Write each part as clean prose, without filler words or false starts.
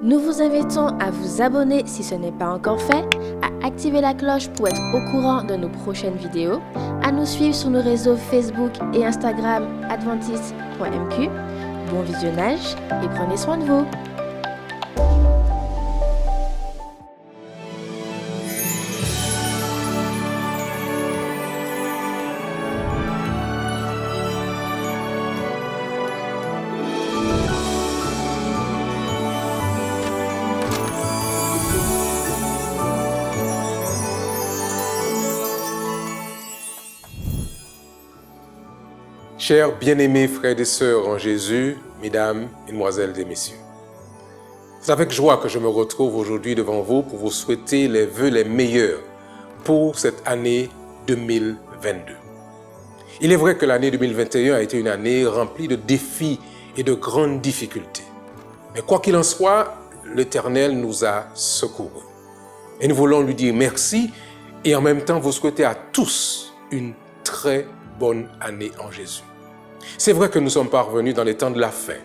Nous vous invitons à vous abonner si ce n'est pas encore fait, à activer la cloche pour être au courant de nos prochaines vidéos, à nous suivre sur nos réseaux Facebook et Instagram adventiste.mq. Bon visionnage et prenez soin de vous. Chers bien-aimés frères et sœurs en Jésus, mesdames, mesdemoiselles et messieurs, c'est avec joie que je me retrouve aujourd'hui devant vous pour vous souhaiter les vœux les meilleurs pour cette année 2022. Il est vrai que l'année 2021 a été une année remplie de défis et de grandes difficultés. Mais quoi qu'il en soit, l'Éternel nous a secourus. Et nous voulons lui dire merci et en même temps vous souhaiter à tous une très bonne année en Jésus. C'est vrai que nous sommes parvenus dans les temps de la fin.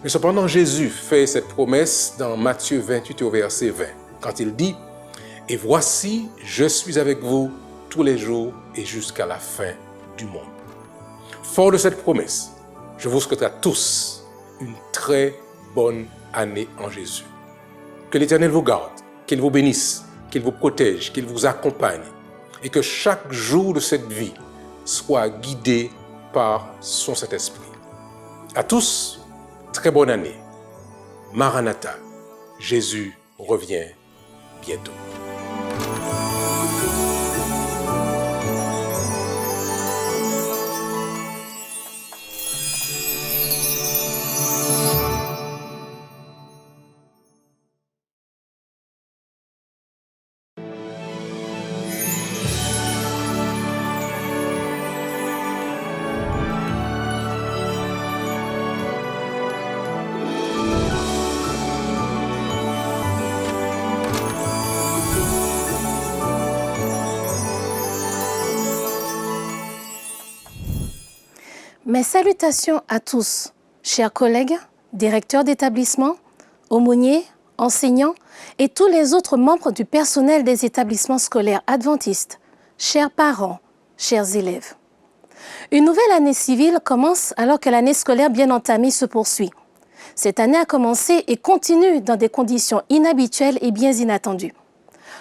Mais cependant, Jésus fait cette promesse dans Matthieu 28 au verset 20, quand il dit « Et voici, je suis avec vous tous les jours et jusqu'à la fin du monde. » Fort de cette promesse, je vous souhaite à tous une très bonne année en Jésus. Que l'Éternel vous garde, qu'il vous bénisse, qu'il vous protège, qu'il vous accompagne et que chaque jour de cette vie soit guidé par son Saint-Esprit. À tous, très bonne année. Maranatha, Jésus revient bientôt. Mes salutations à tous, chers collègues, directeurs d'établissement, aumôniers, enseignants et tous les autres membres du personnel des établissements scolaires adventistes, chers parents, chers élèves. Une nouvelle année civile commence alors que l'année scolaire bien entamée se poursuit. Cette année a commencé et continue dans des conditions inhabituelles et bien inattendues.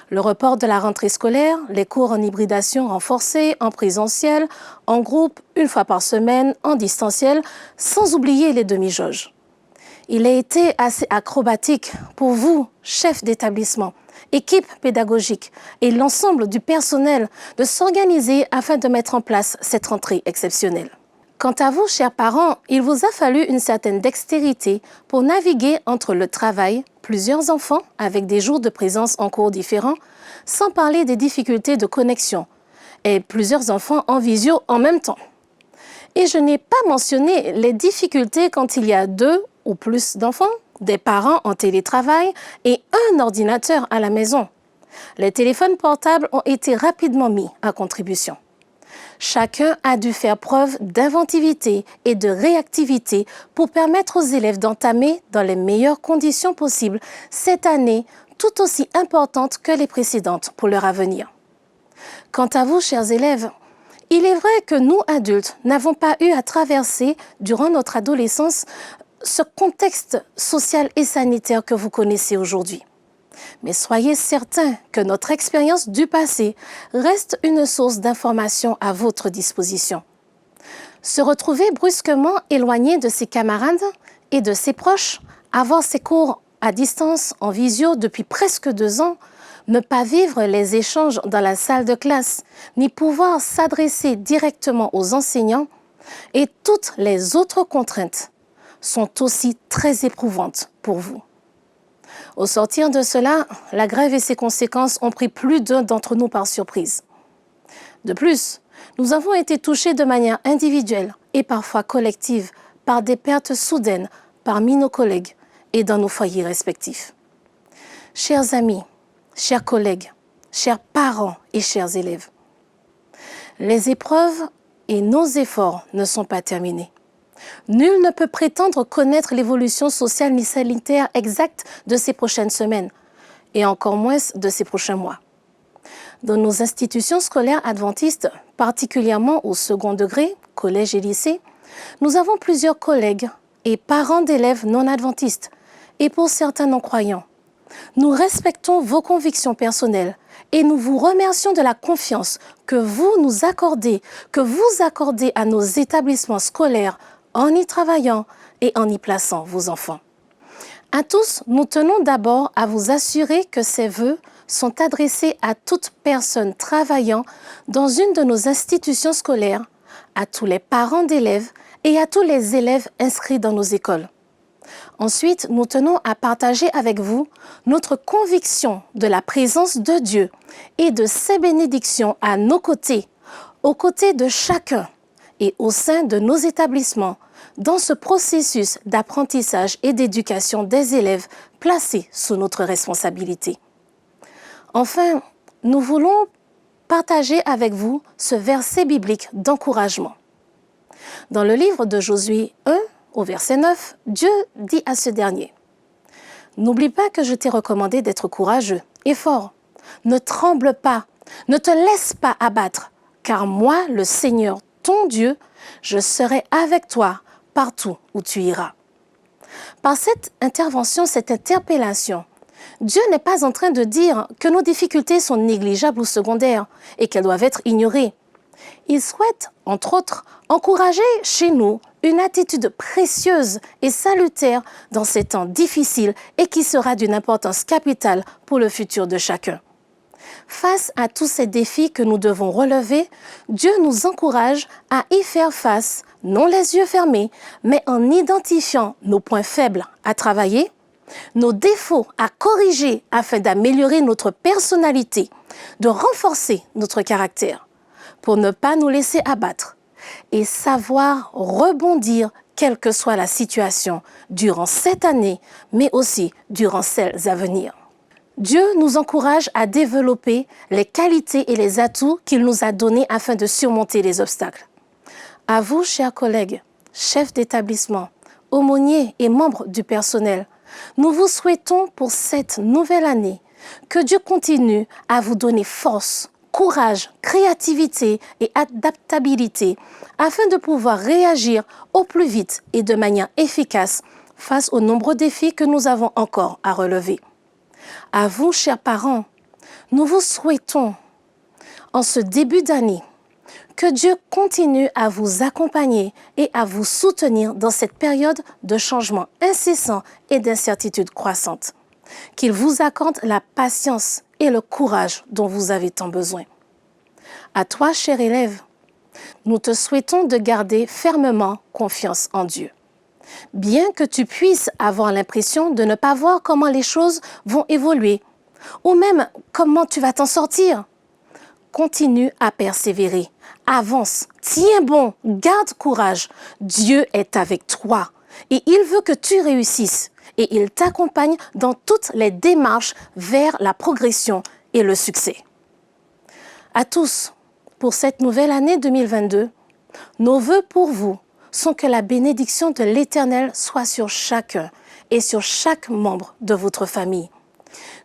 Le report de la rentrée scolaire, les cours en hybridation renforcée, en présentiel, en groupe, une fois par semaine, en distanciel, sans oublier les demi-jauges. Il a été assez acrobatique pour vous, chefs d'établissement, équipe pédagogique et l'ensemble du personnel de s'organiser afin de mettre en place cette rentrée exceptionnelle. Quant à vous, chers parents, il vous a fallu une certaine dextérité pour naviguer entre le travail, plusieurs enfants avec des jours de présence en cours différents, sans parler des difficultés de connexion, et plusieurs enfants en visio en même temps. Et je n'ai pas mentionné les difficultés quand il y a 2 ou plus d'enfants, des parents en télétravail et un ordinateur à la maison. Les téléphones portables ont été rapidement mis à contribution. Chacun a dû faire preuve d'inventivité et de réactivité pour permettre aux élèves d'entamer dans les meilleures conditions possibles cette année tout aussi importante que les précédentes pour leur avenir. Quant à vous, chers élèves, il est vrai que nous, adultes, n'avons pas eu à traverser durant notre adolescence ce contexte social et sanitaire que vous connaissez aujourd'hui. Mais soyez certains que notre expérience du passé reste une source d'information à votre disposition. Se retrouver brusquement éloigné de ses camarades et de ses proches, avoir ses cours à distance en visio depuis presque 2 ans, ne pas vivre les échanges dans la salle de classe, ni pouvoir s'adresser directement aux enseignants, et toutes les autres contraintes sont aussi très éprouvantes pour vous. Au sortir de cela, la grève et ses conséquences ont pris plus d'un d'entre nous par surprise. De plus, nous avons été touchés de manière individuelle et parfois collective par des pertes soudaines parmi nos collègues et dans nos foyers respectifs. Chers amis, chers collègues, chers parents et chers élèves, les épreuves et nos efforts ne sont pas terminés. Nul ne peut prétendre connaître l'évolution sociale ni sanitaire exacte de ces prochaines semaines, et encore moins de ces prochains mois. Dans nos institutions scolaires adventistes, particulièrement au second degré, collège et lycée, nous avons plusieurs collègues et parents d'élèves non adventistes, et pour certains non-croyants. Nous respectons vos convictions personnelles et nous vous remercions de la confiance que vous nous accordez, que vous accordez à nos établissements scolaires en y travaillant et en y plaçant vos enfants. À tous, nous tenons d'abord à vous assurer que ces vœux sont adressés à toute personne travaillant dans une de nos institutions scolaires, à tous les parents d'élèves et à tous les élèves inscrits dans nos écoles. Ensuite, nous tenons à partager avec vous notre conviction de la présence de Dieu et de ses bénédictions à nos côtés, aux côtés de chacun et au sein de nos établissements, dans ce processus d'apprentissage et d'éducation des élèves placés sous notre responsabilité. Enfin, nous voulons partager avec vous ce verset biblique d'encouragement. Dans le livre de Josué 1, au verset 9, Dieu dit à ce dernier « N'oublie pas que je t'ai recommandé d'être courageux et fort. Ne tremble pas, ne te laisse pas abattre, car moi, le Seigneur, ton Dieu, je serai avec toi partout où tu iras. » Par cette intervention, cette interpellation, Dieu n'est pas en train de dire que nos difficultés sont négligeables ou secondaires et qu'elles doivent être ignorées. Il souhaite, entre autres, encourager chez nous une attitude précieuse et salutaire dans ces temps difficiles et qui sera d'une importance capitale pour le futur de chacun. Face à tous ces défis que nous devons relever, Dieu nous encourage à y faire face, non les yeux fermés, mais en identifiant nos points faibles à travailler, nos défauts à corriger afin d'améliorer notre personnalité, de renforcer notre caractère, pour ne pas nous laisser abattre et savoir rebondir quelle que soit la situation durant cette année, mais aussi durant celles à venir. Dieu nous encourage à développer les qualités et les atouts qu'il nous a donnés afin de surmonter les obstacles. À vous, chers collègues, chefs d'établissement, aumôniers et membres du personnel, nous vous souhaitons pour cette nouvelle année que Dieu continue à vous donner force, courage, créativité et adaptabilité afin de pouvoir réagir au plus vite et de manière efficace face aux nombreux défis que nous avons encore à relever. À vous, chers parents, nous vous souhaitons, en ce début d'année, que Dieu continue à vous accompagner et à vous soutenir dans cette période de changement incessant et d'incertitude croissante. Qu'il vous accorde la patience et le courage dont vous avez tant besoin. À toi, cher élève, nous te souhaitons de garder fermement confiance en Dieu. Bien que tu puisses avoir l'impression de ne pas voir comment les choses vont évoluer, ou même comment tu vas t'en sortir, continue à persévérer, avance, tiens bon, garde courage. Dieu est avec toi et il veut que tu réussisses et il t'accompagne dans toutes les démarches vers la progression et le succès. À tous, pour cette nouvelle année 2022, nos vœux pour vous sont que la bénédiction de l'Éternel soit sur chacun et sur chaque membre de votre famille.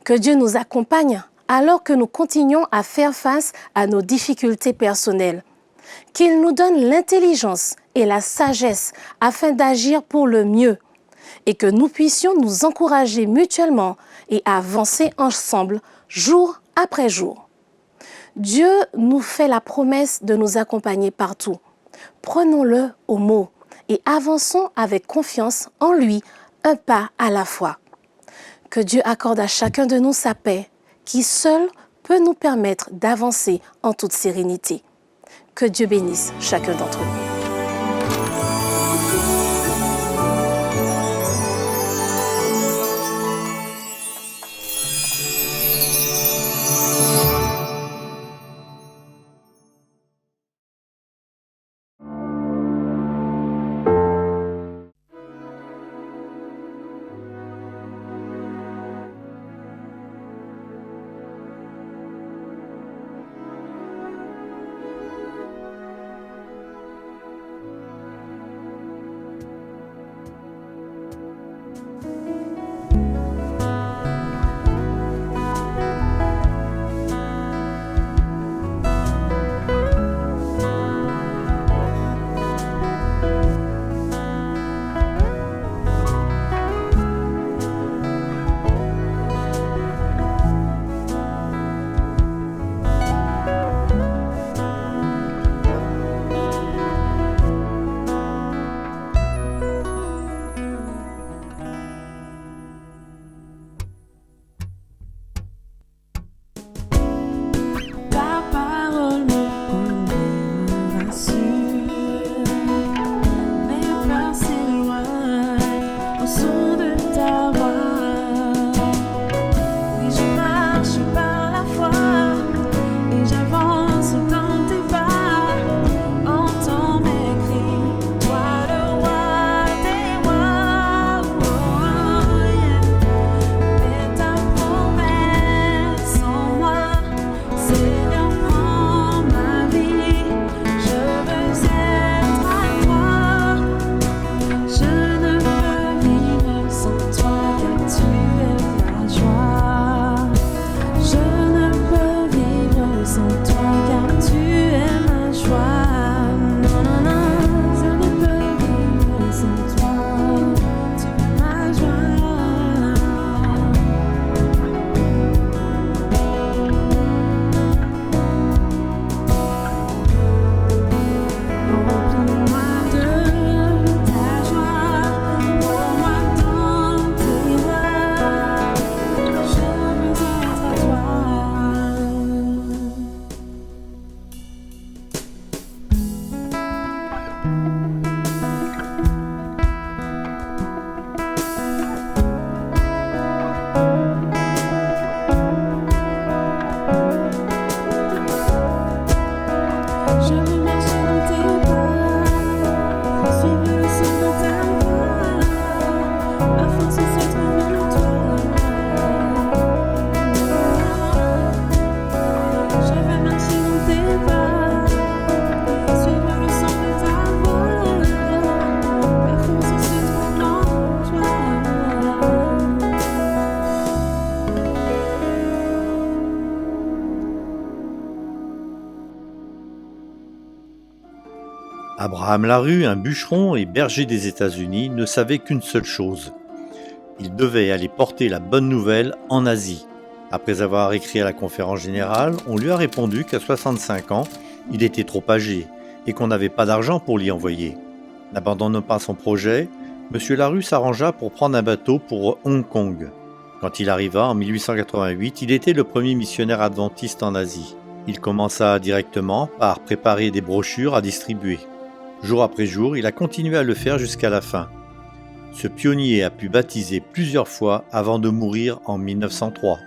Que Dieu nous accompagne alors que nous continuons à faire face à nos difficultés personnelles. Qu'il nous donne l'intelligence et la sagesse afin d'agir pour le mieux et que nous puissions nous encourager mutuellement et avancer ensemble jour après jour. Dieu nous fait la promesse de nous accompagner partout. Prenons-le au mot et avançons avec confiance en lui, un pas à la fois. Que Dieu accorde à chacun de nous sa paix, qui seul peut nous permettre d'avancer en toute sérénité. Que Dieu bénisse chacun d'entre nous. Abraham Larue, un bûcheron et berger des États-Unis, ne savait qu'une seule chose. Il devait aller porter la bonne nouvelle en Asie. Après avoir écrit à la conférence générale, on lui a répondu qu'à 65 ans, il était trop âgé et qu'on n'avait pas d'argent pour l'y envoyer. N'abandonnant pas son projet, M. Larue s'arrangea pour prendre un bateau pour Hong Kong. Quand il arriva en 1888, il était le premier missionnaire adventiste en Asie. Il commença directement par préparer des brochures à distribuer. Jour après jour, il a continué à le faire jusqu'à la fin. Ce pionnier a pu baptiser plusieurs fois avant de mourir en 1903.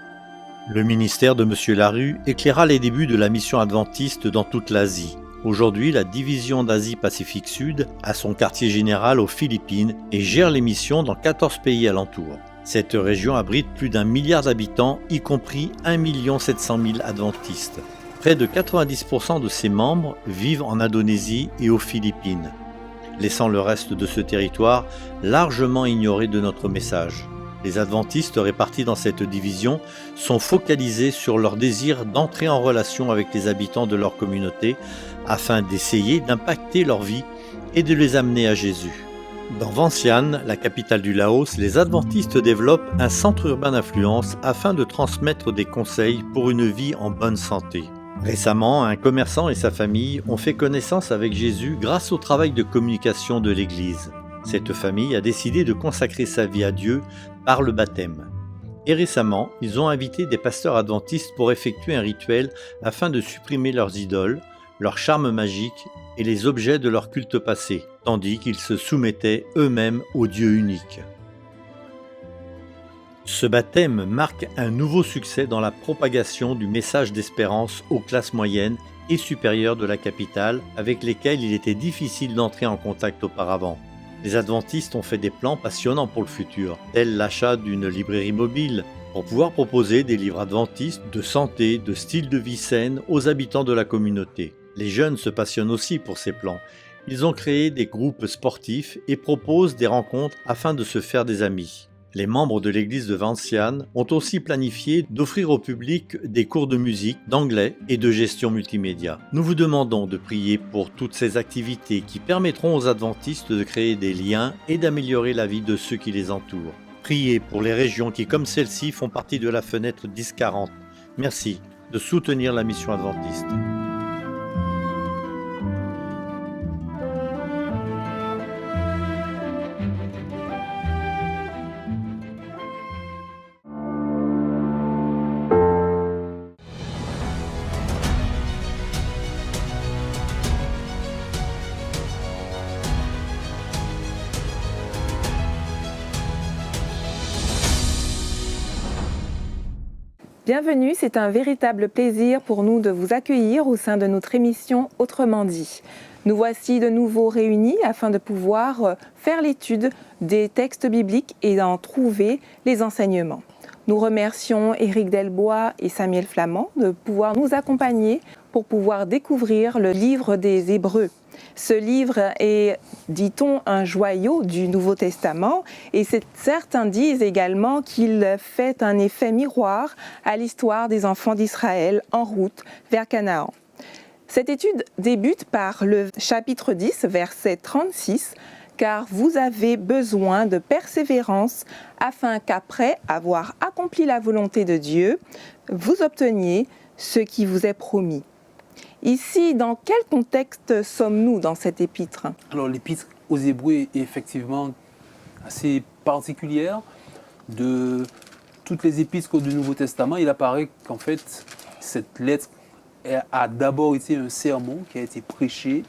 Le ministère de M. Larue éclaira les débuts de la mission adventiste dans toute l'Asie. Aujourd'hui, la division d'Asie-Pacifique Sud a son quartier général aux Philippines et gère les missions dans 14 pays alentours. Cette région abrite plus d'1 milliard d'habitants, y compris 1 700 000 adventistes. Près de 90% de ses membres vivent en Indonésie et aux Philippines, laissant le reste de ce territoire largement ignoré de notre message. Les adventistes répartis dans cette division sont focalisés sur leur désir d'entrer en relation avec les habitants de leur communauté afin d'essayer d'impacter leur vie et de les amener à Jésus. Dans Vientiane, la capitale du Laos, les adventistes développent un centre urbain d'influence afin de transmettre des conseils pour une vie en bonne santé. Récemment, un commerçant et sa famille ont fait connaissance avec Jésus grâce au travail de communication de l'Église. Cette famille a décidé de consacrer sa vie à Dieu par le baptême. Et récemment, ils ont invité des pasteurs adventistes pour effectuer un rituel afin de supprimer leurs idoles, leur charme magique et les objets de leur culte passé, tandis qu'ils se soumettaient eux-mêmes au Dieu unique. Ce baptême marque un nouveau succès dans la propagation du message d'espérance aux classes moyennes et supérieures de la capitale, avec lesquelles il était difficile d'entrer en contact auparavant. Les adventistes ont fait des plans passionnants pour le futur, tels l'achat d'une librairie mobile, pour pouvoir proposer des livres adventistes de santé, de style de vie saine aux habitants de la communauté. Les jeunes se passionnent aussi pour ces plans. Ils ont créé des groupes sportifs et proposent des rencontres afin de se faire des amis. Les membres de l'église de Vientiane ont aussi planifié d'offrir au public des cours de musique, d'anglais et de gestion multimédia. Nous vous demandons de prier pour toutes ces activités qui permettront aux adventistes de créer des liens et d'améliorer la vie de ceux qui les entourent. Priez pour les régions qui, comme celle-ci, font partie de la fenêtre 1040. Merci de soutenir la mission adventiste. Bienvenue, c'est un véritable plaisir pour nous de vous accueillir au sein de notre émission Autrement dit. Nous voici de nouveau réunis afin de pouvoir faire l'étude des textes bibliques et d'en trouver les enseignements. Nous remercions Éric Delbois et Samuel Flamand de pouvoir nous accompagner pour pouvoir découvrir le livre des Hébreux. Ce livre est, dit-on, un joyau du Nouveau Testament et certains disent également qu'il fait un effet miroir à l'histoire des enfants d'Israël en route vers Canaan. Cette étude débute par le chapitre 10, verset 36, car vous avez besoin de persévérance afin qu'après avoir accompli la volonté de Dieu, vous obteniez ce qui vous est promis. Ici, dans quel contexte sommes-nous dans cet épître ? Alors, l'épître aux Hébreux est effectivement assez particulière. De toutes les épîtres du Nouveau Testament, il apparaît qu'en fait, cette lettre a d'abord été un sermon qui a été prêché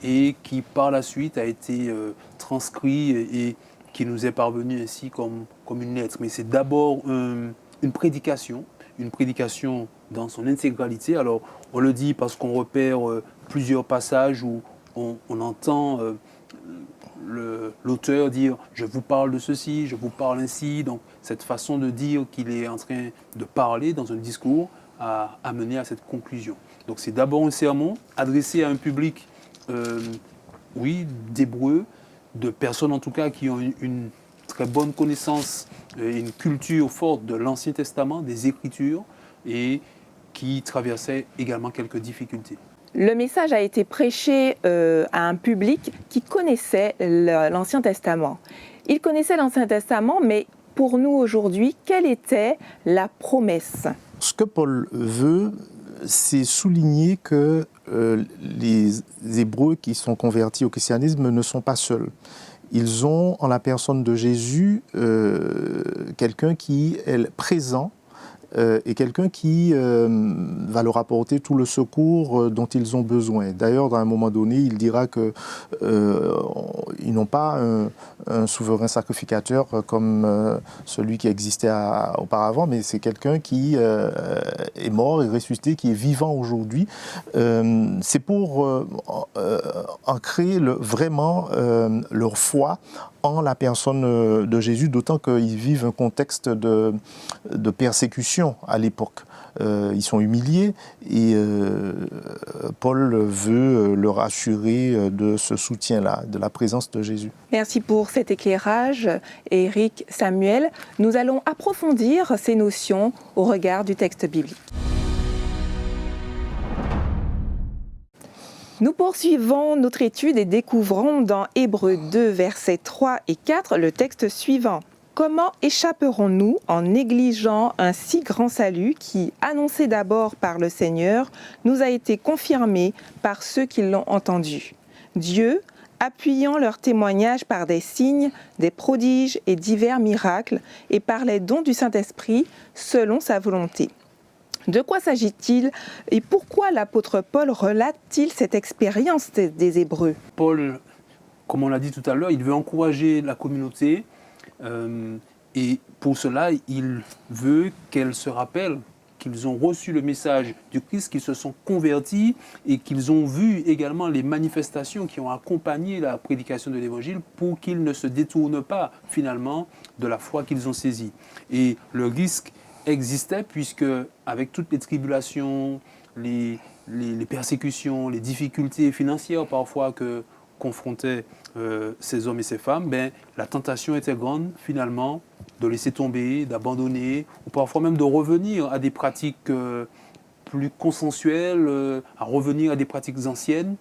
et qui par la suite a été transcrit et qui nous est parvenu ainsi comme une lettre. Mais c'est d'abord une prédication dans son intégralité. Alors, on le dit parce qu'on repère plusieurs passages où on entend l'auteur dire « je vous parle de ceci, je vous parle ainsi ». Donc, cette façon de dire qu'il est en train de parler dans un discours a amené à cette conclusion. Donc, c'est d'abord un sermon adressé à un public, d'Hébreux, de personnes en tout cas qui ont une très bonne connaissance et une culture forte de l'Ancien Testament, des Écritures, et qui traversaient également quelques difficultés. Le message a été prêché à un public qui connaissait l'Ancien Testament. Il connaissait l'Ancien Testament, mais pour nous aujourd'hui, quelle était la promesse ? Ce que Paul veut, c'est souligner que les Hébreux qui sont convertis au christianisme ne sont pas seuls. Ils ont en la personne de Jésus quelqu'un qui est présent et quelqu'un qui va leur apporter tout le secours dont ils ont besoin. D'ailleurs, à un moment donné, il dira qu'ils n'ont pas un souverain sacrificateur comme celui qui existait auparavant, mais c'est quelqu'un qui est mort et ressuscité, qui est vivant aujourd'hui. C'est pour ancrer vraiment leur foi en la personne de Jésus, d'autant qu'ils vivent un contexte de persécution à l'époque. Ils sont humiliés et Paul veut leur assurer de ce soutien-là, de la présence de Jésus. Merci pour cet éclairage, Éric, Samuel. Nous allons approfondir ces notions au regard du texte biblique. Nous poursuivons notre étude et découvrons dans Hébreux 2, versets 3 et 4 le texte suivant. Comment échapperons-nous en négligeant un si grand salut qui, annoncé d'abord par le Seigneur, nous a été confirmé par ceux qui l'ont entendu ? Dieu, appuyant leur témoignage par des signes, des prodiges et divers miracles, et par les dons du Saint-Esprit, selon sa volonté. De quoi s'agit-il et pourquoi l'apôtre Paul relate-t-il cette expérience des Hébreux ? Paul, comme on l'a dit tout à l'heure, il veut encourager la communauté et pour cela, il veut qu'elle se rappelle qu'ils ont reçu le message du Christ, qu'ils se sont convertis et qu'ils ont vu également les manifestations qui ont accompagné la prédication de l'Évangile pour qu'ils ne se détournent pas finalement de la foi qu'ils ont saisie. Et le risque existait puisque avec toutes les tribulations, les persécutions, les difficultés financières parfois que confrontaient ces hommes et ces femmes, la tentation était grande finalement de laisser tomber, d'abandonner ou parfois même de revenir à des pratiques plus consensuelles, à revenir à des pratiques anciennes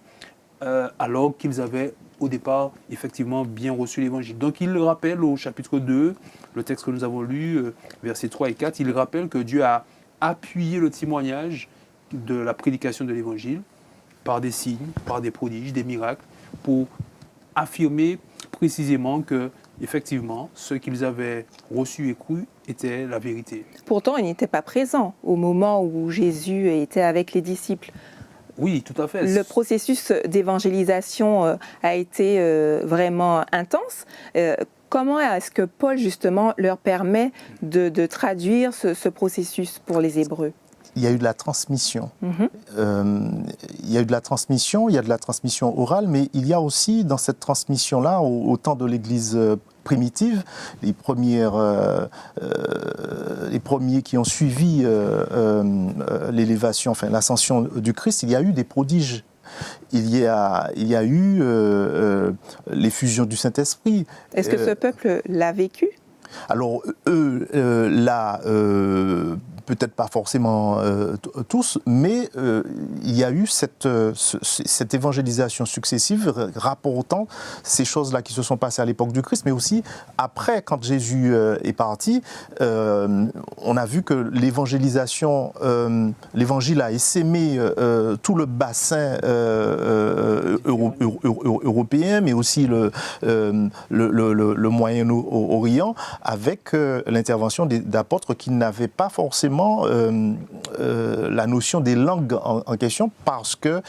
alors qu'ils avaient au départ effectivement bien reçu l'Évangile. Donc il le rappelle au chapitre 2, le texte que nous avons lu, versets 3 et 4, il rappelle que Dieu a appuyé le témoignage de la prédication de l'Évangile par des signes, par des prodiges, des miracles, pour affirmer précisément que effectivement, ce qu'ils avaient reçu et cru était la vérité. Pourtant, ils n'étaient pas présents au moment où Jésus était avec les disciples. Oui, tout à fait. Le processus d'évangélisation a été vraiment intense. Comment est-ce que Paul, justement, leur permet de traduire ce processus pour les Hébreux ? Il y a eu de la transmission. Il y a eu de la transmission, il y a de la transmission orale, mais il y a aussi dans cette transmission-là, au temps de l'Église primitive, les premiers qui ont suivi l'élévation, enfin l'ascension du Christ, il y a eu des prodiges. Il y a eu l'effusion du Saint-Esprit. Est-ce que ce peuple l'a vécu ? Alors, eux, là, peut-être pas forcément tous, mais il y a eu cette évangélisation successive rapportant ces choses-là qui se sont passées à l'époque du Christ, mais aussi après, quand Jésus est parti, on a vu que l'évangélisation, l'évangile a essaimé tout le bassin européen, mais aussi le Moyen-Orient, avec l'intervention d'apôtres qui n'avaient pas forcément la notion des langues en question, parce que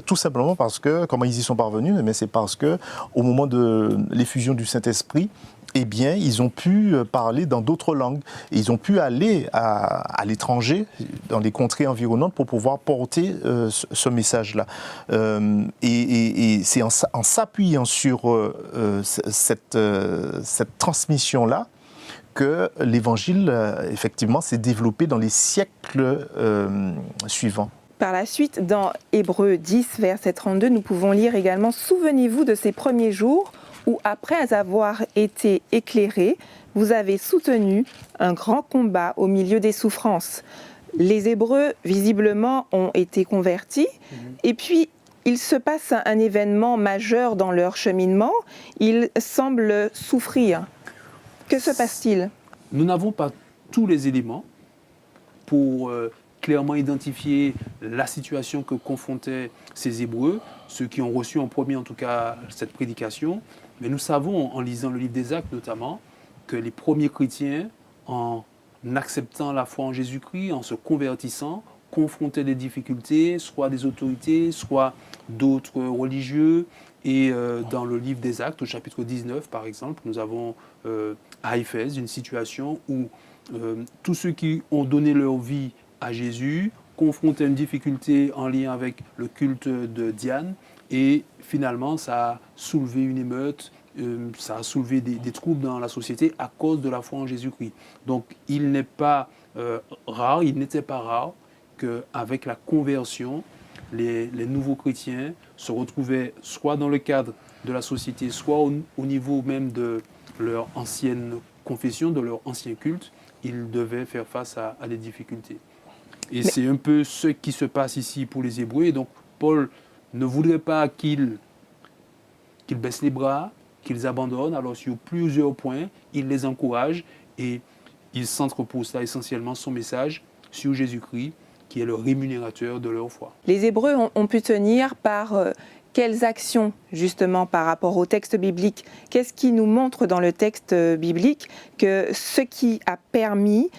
tout simplement parce que, comment ils y sont parvenus, mais c'est parce que au moment de l'effusion du Saint-Esprit, eh bien, ils ont pu parler dans d'autres langues. Et ils ont pu aller à l'étranger, dans les contrées environnantes, pour pouvoir porter ce message-là. Et c'est en s'appuyant sur cette transmission-là que l'Évangile, effectivement, s'est développé dans les siècles suivants. Par la suite, dans Hébreux 10, verset 32, nous pouvons lire également « Souvenez-vous de ces premiers jours où, après avoir été éclairés, vous avez soutenu un grand combat au milieu des souffrances. » Les Hébreux, visiblement, ont été convertis. Et puis, il se passe un événement majeur dans leur cheminement. Ils semblent souffrir. Que se passe-t-il? Nous n'avons pas tous les éléments pour clairement identifier la situation que confrontaient ces Hébreux, ceux qui ont reçu en premier en tout cas cette prédication. Mais nous savons, en lisant le livre des Actes notamment, que les premiers chrétiens, en acceptant la foi en Jésus-Christ, en se convertissant, confrontaient des difficultés, soit des autorités, soit d'autres religieux. Et dans le livre des Actes, au chapitre 19 par exemple, nous avons à Éphèse une situation où tous ceux qui ont donné leur vie à Jésus confrontaient une difficulté en lien avec le culte de Diane. Et finalement, ça a soulevé une émeute, ça a soulevé des troubles dans la société à cause de la foi en Jésus-Christ. Donc il n'est pas rare, il n'était pas rare qu'avec la conversion, les nouveaux chrétiens se retrouvaient soit dans le cadre de la société, soit au niveau même de leur ancienne confession, de leur ancien culte, ils devaient faire face à des difficultés. Et c'est un peu ce qui se passe ici pour les Hébreux. Et donc Paul ne voudrait pas qu'ils baissent les bras, qu'ils abandonnent. Alors sur plusieurs points, il les encourage et il centre pour ça essentiellement son message sur Jésus-Christ, qui est le rémunérateur de leur foi. Les Hébreux ont pu tenir par quelles actions, justement, par rapport au texte biblique? Qu'est-ce qui nous montre dans le texte biblique que ce qui a permis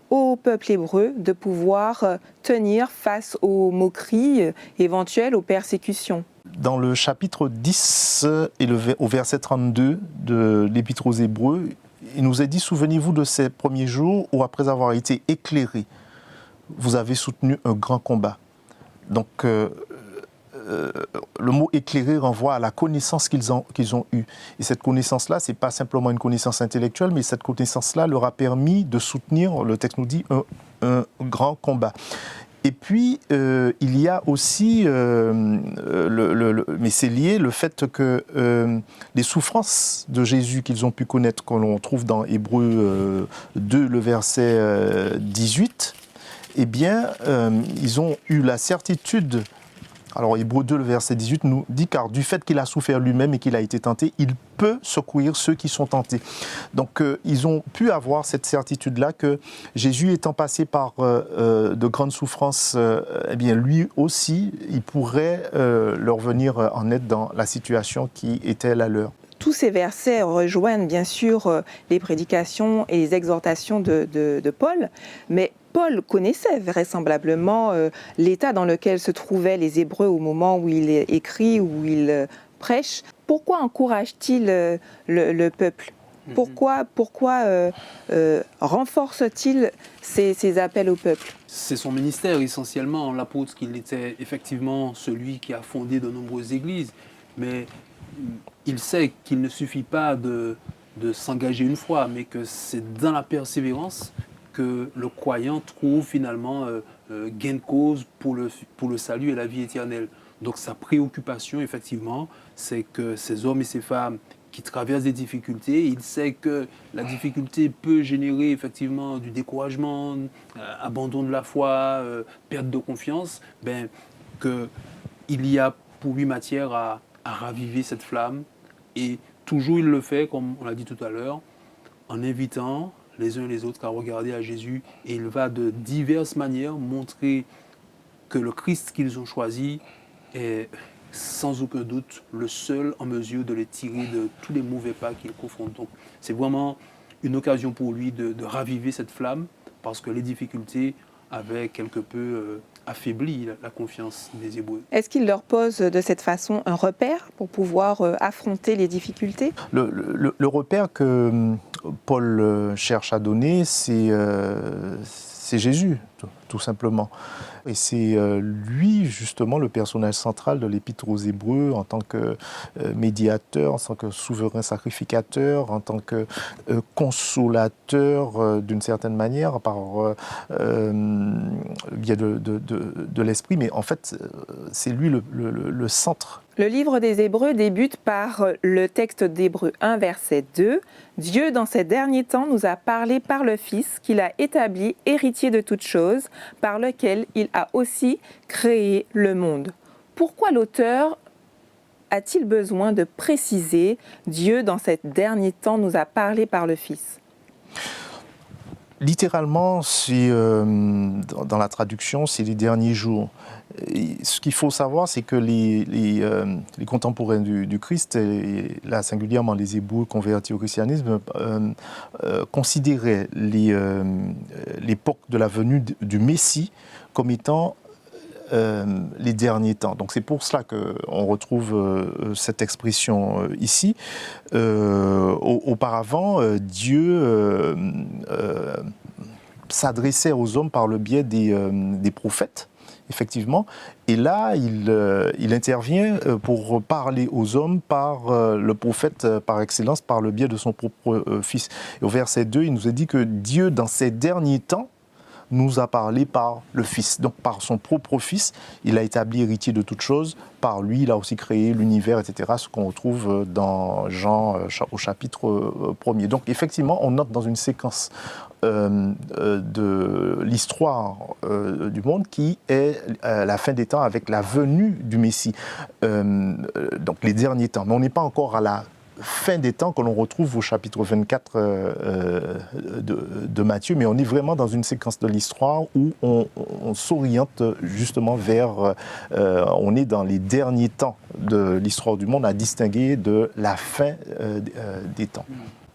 au peuple hébreu de pouvoir tenir face aux moqueries éventuelles, aux persécutions? Dans le chapitre 10 et au verset 32 de l'Épître aux Hébreux, il nous est dit « Souvenez-vous de ces premiers jours où, après avoir été éclairés, vous avez soutenu un grand combat. » Donc, le mot « éclairer » renvoie à la connaissance qu'ils ont eue. Et cette connaissance-là, ce n'est pas simplement une connaissance intellectuelle, mais cette connaissance-là leur a permis de soutenir, le texte nous dit, un grand combat. Et puis, il y a aussi, mais c'est lié, le fait que les souffrances de Jésus qu'ils ont pu connaître, que l'on trouve dans Hébreux 2, le verset 18, eh bien, ils ont eu la certitude. Alors, Hébreux 2, le verset 18 nous dit « Car du fait qu'il a souffert lui-même et qu'il a été tenté, il peut secourir ceux qui sont tentés. » Donc, ils ont pu avoir cette certitude-là que Jésus étant passé par de grandes souffrances, eh bien, lui aussi, il pourrait leur venir en aide dans la situation qui était la leur. Tous ces versets rejoignent bien sûr les prédications et les exhortations de Paul, mais Paul connaissait vraisemblablement l'état dans lequel se trouvaient les Hébreux au moment où il écrit, où il prêche. Pourquoi encourage-t-il le peuple? Pourquoi renforce-t-il ces appels au peuple? C'est son ministère essentiellement, l'apôtre, qu'il était effectivement celui qui a fondé de nombreuses églises, mais il sait qu'il ne suffit pas de s'engager une fois, mais que c'est dans la persévérance que le croyant trouve finalement gain de cause pour le salut et la vie éternelle. Donc sa préoccupation, effectivement, c'est que ces hommes et ces femmes qui traversent des difficultés, il sait que la difficulté peut générer effectivement du découragement, abandon de la foi, perte de confiance, qu'il y a pour lui matière à raviver cette flamme. Et toujours il le fait, comme on l'a dit tout à l'heure, en invitant les uns et les autres à regarder à Jésus. Et il va de diverses manières montrer que le Christ qu'ils ont choisi est sans aucun doute le seul en mesure de les tirer de tous les mauvais pas qu'ils confrontent. Donc c'est vraiment une occasion pour lui de raviver cette flamme, parce que les difficultés avaient quelque peu affaibli la confiance des Hébreux. Est-ce qu'il leur pose de cette façon un repère pour pouvoir affronter les difficultés? Le repère que Paul cherche à donner, c'est Jésus, tout simplement. Et c'est lui, justement, le personnage central de l'Épître aux Hébreux, en tant que médiateur, en tant que souverain sacrificateur, en tant que consolateur, d'une certaine manière, par le biais de l'Esprit. Mais en fait, c'est lui le centre. Le livre des Hébreux débute par le texte d'Hébreux 1, verset 2. « Dieu, dans ces derniers temps, nous a parlé par le Fils, qu'il a établi héritier de toutes choses, choses, par lequel il a aussi créé le monde. Pourquoi l'auteur a-t-il besoin de préciser Dieu dans ces derniers temps nous a parlé par le Fils? Littéralement, dans la traduction, c'est les derniers jours. Et ce qu'il faut savoir, c'est que les contemporains du Christ, et là singulièrement les Hébreux convertis au christianisme, considéraient l'époque de la venue du Messie comme étant les derniers temps. Donc c'est pour cela qu'on retrouve cette expression ici. Auparavant, Dieu s'adressait aux hommes par le biais des prophètes, effectivement. Et là, il intervient pour parler aux hommes par le prophète par excellence, par le biais de son propre Fils. Et au verset 2, il nous a dit que Dieu, dans ces derniers temps, nous a parlé par le Fils. Donc par son propre Fils, il a établi héritier de toutes choses. Par lui, il a aussi créé l'univers, etc. Ce qu'on retrouve dans Jean au chapitre 1er. Donc effectivement, on note dans une séquence de l'histoire du monde qui est la fin des temps avec la venue du Messie. Donc les derniers temps. Mais on n'est pas encore à la fin des temps que l'on retrouve au chapitre 24 de Matthieu, mais on est vraiment dans une séquence de l'histoire où on s'oriente justement vers, on est dans les derniers temps de l'histoire du monde, à distinguer de la fin des temps.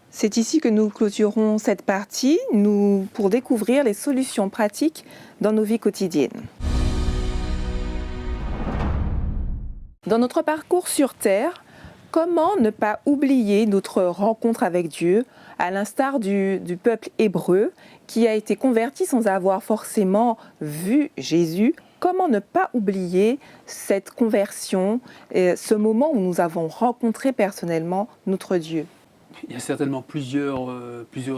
C'est ici que nous clôturons cette partie pour découvrir les solutions pratiques dans nos vies quotidiennes. Dans notre parcours sur Terre, comment ne pas oublier notre rencontre avec Dieu, à l'instar du peuple hébreu qui a été converti sans avoir forcément vu Jésus? Comment ne pas oublier cette conversion, ce moment où nous avons rencontré personnellement notre Dieu? Il y a certainement plusieurs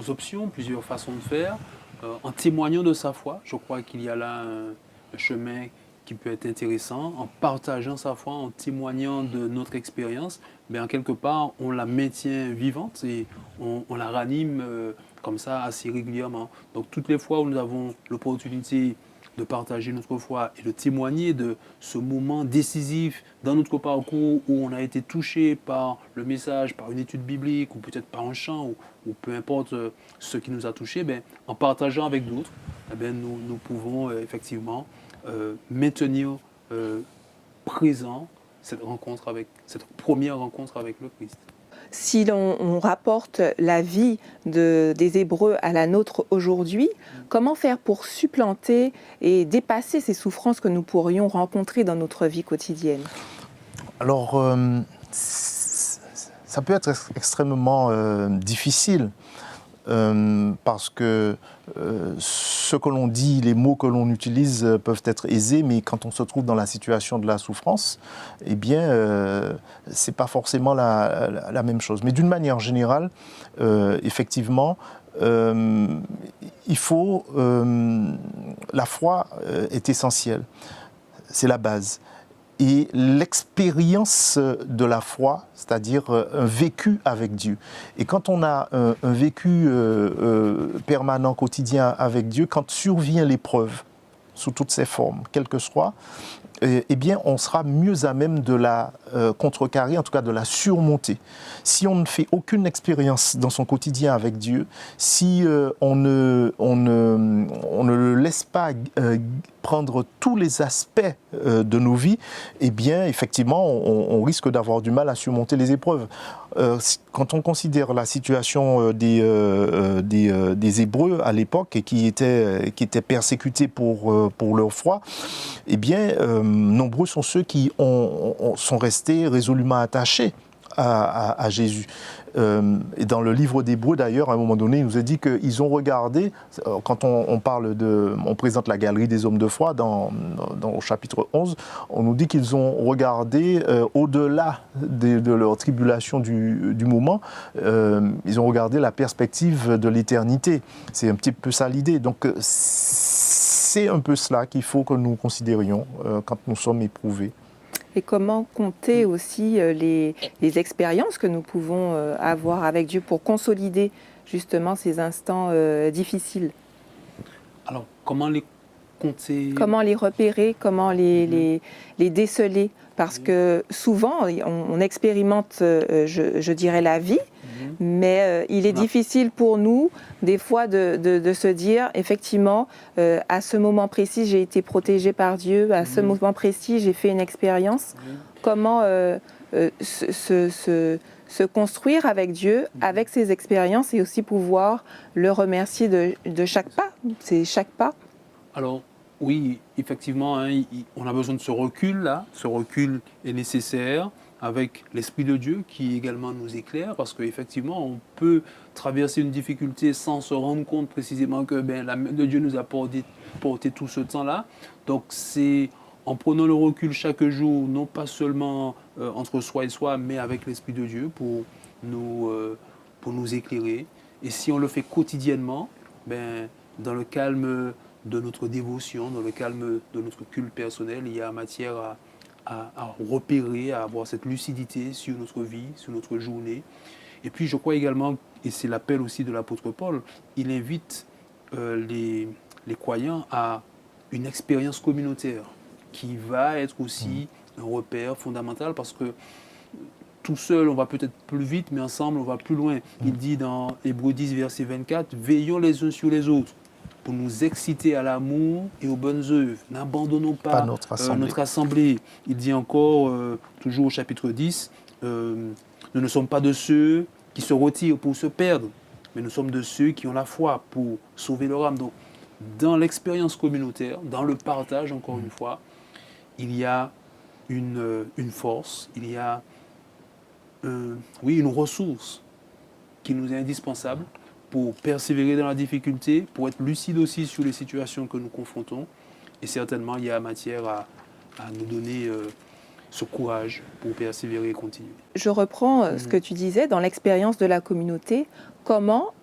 options, plusieurs façons de faire. En témoignant de sa foi, je crois qu'il y a là un chemin qui peut être intéressant. En partageant sa foi, en témoignant de notre expérience, en quelque part, on la maintient vivante et on la ranime comme ça assez régulièrement. Donc toutes les fois où nous avons l'opportunité de partager notre foi et de témoigner de ce moment décisif dans notre parcours où on a été touché par le message, par une étude biblique ou peut-être par un chant ou peu importe ce qui nous a touchés, en partageant avec d'autres, nous pouvons effectivement maintenir présent cette première rencontre avec le Christ. Si on rapporte la vie des Hébreux à la nôtre aujourd'hui, comment faire pour supplanter et dépasser ces souffrances que nous pourrions rencontrer dans notre vie quotidienne? Alors, ça peut être extrêmement difficile. Parce que ce que l'on dit, les mots que l'on utilise peuvent être aisés, mais quand on se trouve dans la situation de la souffrance, c'est pas forcément la même chose. Mais d'une manière générale, effectivement, il faut la foi est essentielle, c'est la base. Et l'expérience de la foi, c'est-à-dire un vécu avec Dieu. Et quand on a un vécu permanent, quotidien avec Dieu, quand survient l'épreuve, sous toutes ses formes, quelles que soient, on sera mieux à même de la contrecarrer, en tout cas de la surmonter. Si on ne fait aucune expérience dans son quotidien avec Dieu, si on ne le laisse pas prendre tous les aspects de nos vies, effectivement, on risque d'avoir du mal à surmonter les épreuves. Quand on considère la situation des Hébreux à l'époque et qui étaient persécutés pour leur foi, nombreux sont ceux qui sont restés résolument attachés à Jésus. Et dans le livre d'Hébreux, d'ailleurs, à un moment donné, il nous a dit qu'ils ont regardé, quand on présente la galerie des hommes de foi dans au chapitre 11, on nous dit qu'ils ont regardé au-delà de leur tribulation du moment, ils ont regardé la perspective de l'éternité. C'est un petit peu ça l'idée. Donc c'est un peu cela qu'il faut que nous considérions quand nous sommes éprouvés. Et comment compter aussi les expériences que nous pouvons avoir avec Dieu pour consolider justement ces instants difficiles? Alors, comment les compter. Comment les repérer, comment les déceler. Parce que souvent, on expérimente, je dirais, la vie, mais il est difficile pour nous, des fois, de se dire, effectivement, à ce moment précis, j'ai été protégé par Dieu, à ce moment précis, j'ai fait une expérience. Comment se construire avec Dieu, avec ses expériences, et aussi pouvoir le remercier de chaque pas. C'est chaque pas. Alors, oui, effectivement, hein, on a besoin de ce recul-là. Ce recul est nécessaire avec l'Esprit de Dieu qui également nous éclaire, parce qu'effectivement, on peut traverser une difficulté sans se rendre compte précisément que la main de Dieu nous a porté tout ce temps-là. Donc, c'est en prenant le recul chaque jour, non pas seulement entre soi et soi, mais avec l'Esprit de Dieu pour nous éclairer. Et si on le fait quotidiennement, dans le calme de notre dévotion, dans le calme de notre culte personnel, il y a matière à repérer, à avoir cette lucidité sur notre vie, sur notre journée. Et puis je crois également, et c'est l'appel aussi de l'apôtre Paul, il invite les croyants à une expérience communautaire qui va être aussi un repère fondamental, parce que tout seul, on va peut-être plus vite, mais ensemble, on va plus loin. Il dit dans Hébreux 10, verset 24, « Veillons les uns sur les autres pour nous exciter à l'amour et aux bonnes œuvres. N'abandonnons pas notre assemblée. » Il dit encore, toujours au chapitre 10, « Nous ne sommes pas de ceux qui se retirent pour se perdre, mais nous sommes de ceux qui ont la foi pour sauver leur âme. » Donc, dans l'expérience communautaire, dans le partage, encore une fois, il y a une force, il y a une ressource qui nous est indispensable pour persévérer dans la difficulté, pour être lucide aussi sur les situations que nous confrontons. Et certainement, il y a matière à nous donner ce courage pour persévérer et continuer. Je reprends ce que tu disais dans l'expérience de la communauté. Comment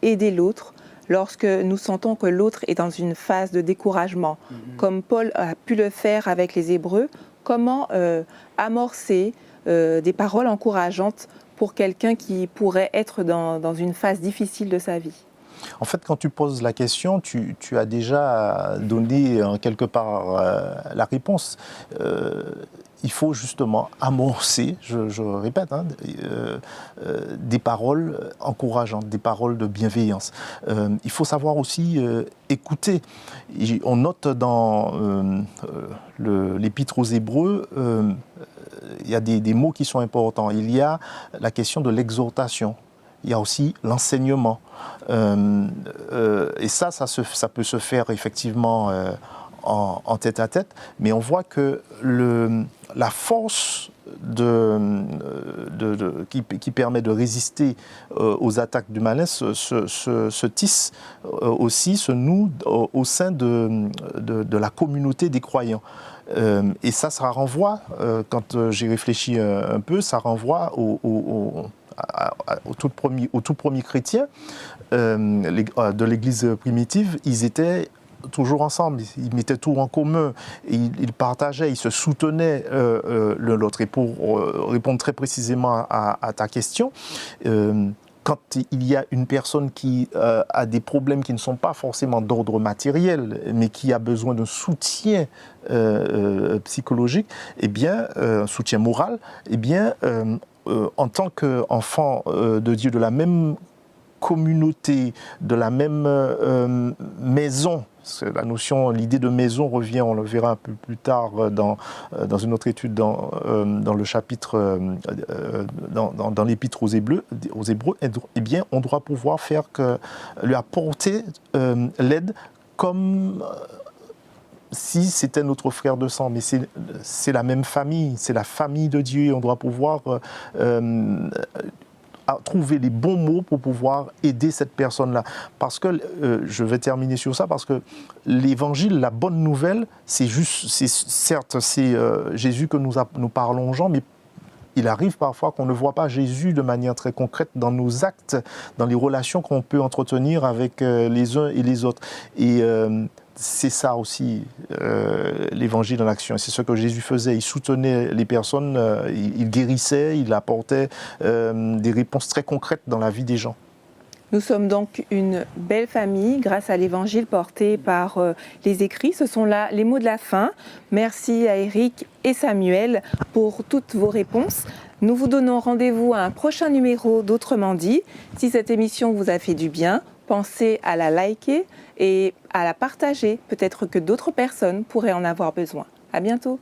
aider l'autre lorsque nous sentons que l'autre est dans une phase de découragement, comme Paul a pu le faire avec les Hébreux? Comment amorcer des paroles encourageantes pour quelqu'un qui pourrait être dans une phase difficile de sa vie? En fait, quand tu poses la question, tu as déjà donné quelque part la réponse. Il faut justement amorcer, je répète, des paroles encourageantes, des paroles de bienveillance. Il faut savoir aussi écouter. On note dans l'Épître aux Hébreux, il y a des mots qui sont importants. Il y a la question de l'exhortation. Il y a aussi l'enseignement. Et ça peut se faire effectivement en tête-à-tête, mais on voit que la force qui permet de résister aux attaques du malin se tisse aussi, se noue au sein de la communauté des croyants. Et ça renvoie, quand j'ai réfléchi un peu, ça renvoie au tout premier chrétien de l'Église primitive. Ils étaient toujours ensemble, ils mettaient tout en commun, ils partageaient, ils se soutenaient l'un l'autre. Et pour répondre très précisément à ta question, quand il y a une personne qui a des problèmes qui ne sont pas forcément d'ordre matériel, mais qui a besoin d'un soutien psychologique, un soutien moral, en tant qu'enfant de Dieu, de la même communauté, de la même maison. L'idée de maison revient, on le verra un peu plus tard dans une autre étude dans le chapitre, dans l'Épître aux Hébreux, on doit pouvoir lui apporter l'aide comme si c'était notre frère de sang, mais c'est la même famille, c'est la famille de Dieu, et on doit pouvoir trouver les bons mots pour pouvoir aider cette personne-là. Parce que, je vais terminer sur ça, parce que l'évangile, la bonne nouvelle, certes, c'est Jésus que nous parlons aux gens, mais il arrive parfois qu'on ne voit pas Jésus de manière très concrète dans nos actes, dans les relations qu'on peut entretenir avec les uns et les autres. Et c'est ça aussi, l'évangile en action. C'est ce que Jésus faisait. Il soutenait les personnes, il guérissait, il apportait des réponses très concrètes dans la vie des gens. Nous sommes donc une belle famille grâce à l'évangile porté par les écrits. Ce sont là les mots de la fin. Merci à Eric et Samuel pour toutes vos réponses. Nous vous donnons rendez-vous à un prochain numéro d'Autrement dit. Si cette émission vous a fait du bien, pensez à la liker et à la partager. Peut-être que d'autres personnes pourraient en avoir besoin. À bientôt.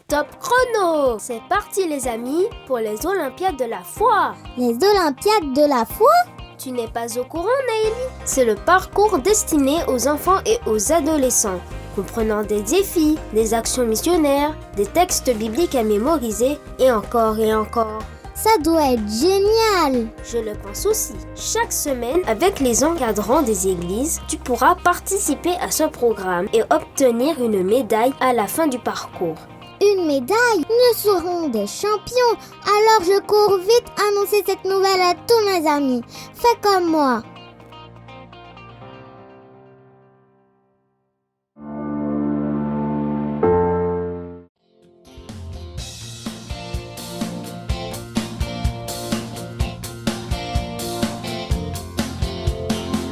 Top chrono! C'est parti les amis pour les Olympiades de la foi. Les Olympiades de la foi? Tu n'es pas au courant Naëlie? C'est le parcours destiné aux enfants et aux adolescents, comprenant des défis, des actions missionnaires, des textes bibliques à mémoriser et encore et encore. Ça doit être génial! Je le pense aussi. Chaque semaine, avec les encadrants des églises, tu pourras participer à ce programme et obtenir une médaille à la fin du parcours. Une médaille? Nous serons des champions! Alors je cours vite annoncer cette nouvelle à tous mes amis. Fais comme moi!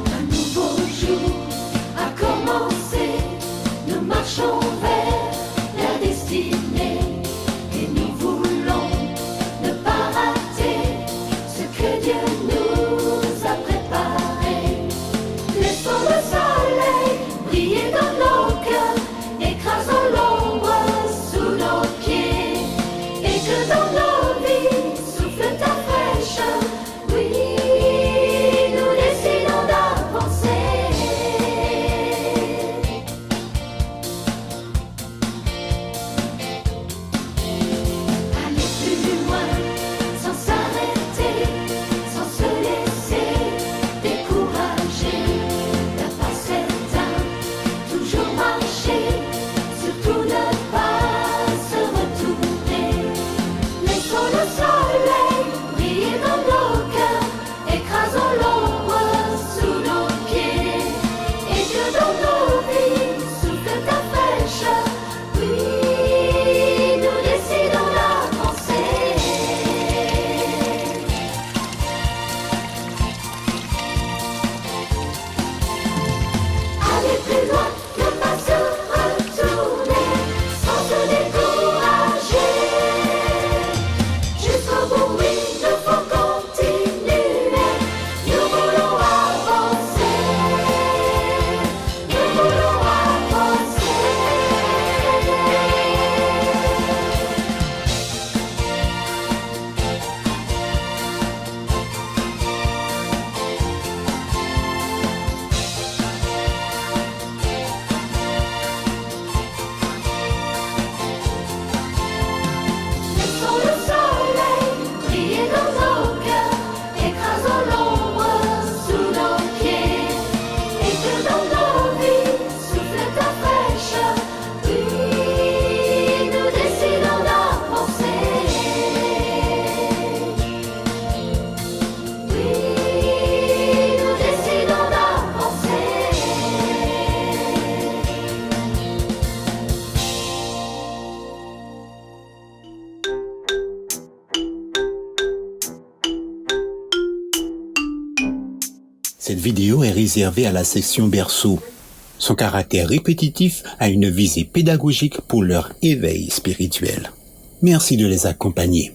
Un nouveau jour a commencé, nous marchons vers la destinée et nous voulons ne pas rater ce que Dieu nous a préparé. Laissons le soleil briller dans nos cœurs, écrasons l'ombre sous nos pieds et que dans nos vies souffle ta fraîcheur. Oui, nous décidons d'avancer. Aller plus loin, sans s'arrêter, sans se laisser décourager. La pas s'éteint, toujours marcher, surtout ne pas se retourner. Laissons le soleil briller dans nos cœurs, écrasons l'ombre sous nos pieds et que dans nos vies souffle ta fraîcheur. Oui, nous décidons d'avancer. Aller plus loin, ne pas se retourner, sans se décourager. Jusqu'au bout, oui, nous faut continuer. Nous voulons avancer. Nous voulons avancer. Laissons le soleil briller dans nos cœurs, écrasons l'ombre sous nos pieds et que dans nos vies souffle ta fraîcheur. Oui, nous décidons d'avancer. Oui, nous décidons d'avancer. Cette vidéo est réservée à la section berceau. Son caractère répétitif a une visée pédagogique pour leur éveil spirituel. Merci de les accompagner.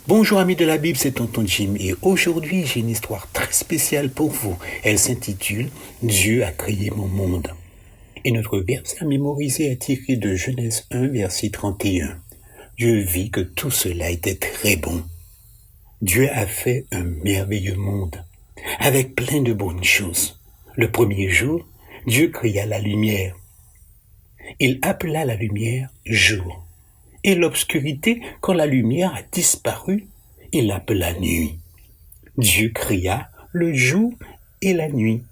Bonjour amis de la Bible, c'est Tonton Jim et aujourd'hui j'ai une histoire très spéciale pour vous. Elle s'intitule « Dieu a créé mon monde ». Et notre verset à mémoriser est tiré de Genèse 1, verset 31. Dieu vit que tout cela était très bon. Dieu a fait un merveilleux monde, avec plein de bonnes choses. Le premier jour, Dieu créa la lumière. Il appela la lumière jour. Et l'obscurité, quand la lumière a disparu, il l'appela nuit. Dieu créa le jour et la nuit.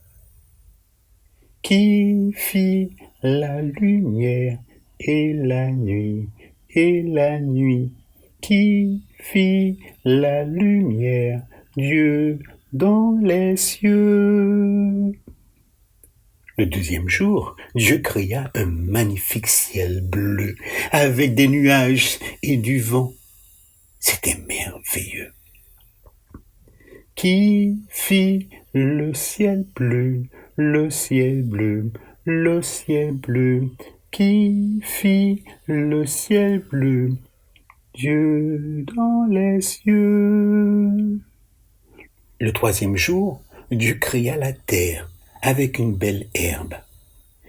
Qui fit la lumière et la nuit, et la nuit? Qui fit la lumière Dieu dans les cieux. Le deuxième jour, Dieu créa un magnifique ciel bleu avec des nuages et du vent. C'était merveilleux. Qui fit le ciel bleu, le ciel bleu, le ciel bleu? Qui fit le ciel bleu? Dieu dans les cieux. Le troisième jour, Dieu créa la terre avec une belle herbe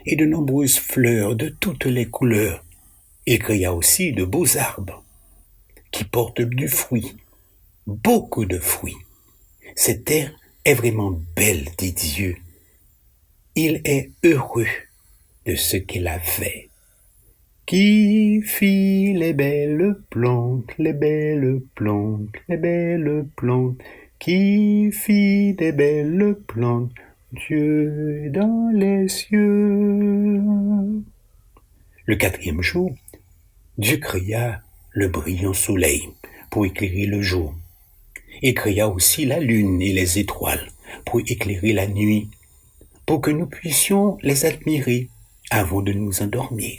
et de nombreuses fleurs de toutes les couleurs. Il créa aussi de beaux arbres qui portent du fruit, beaucoup de fruits. Cette terre est vraiment belle, dit Dieu. Il est heureux de ce qu'il a fait. Qui fit les belles plantes, les belles plantes, les belles plantes? Qui fit des belles plantes? Dieu dans les cieux. Le quatrième jour, Dieu créa le brillant soleil pour éclairer le jour. Il créa aussi la lune et les étoiles pour éclairer la nuit, pour que nous puissions les admirer avant de nous endormir.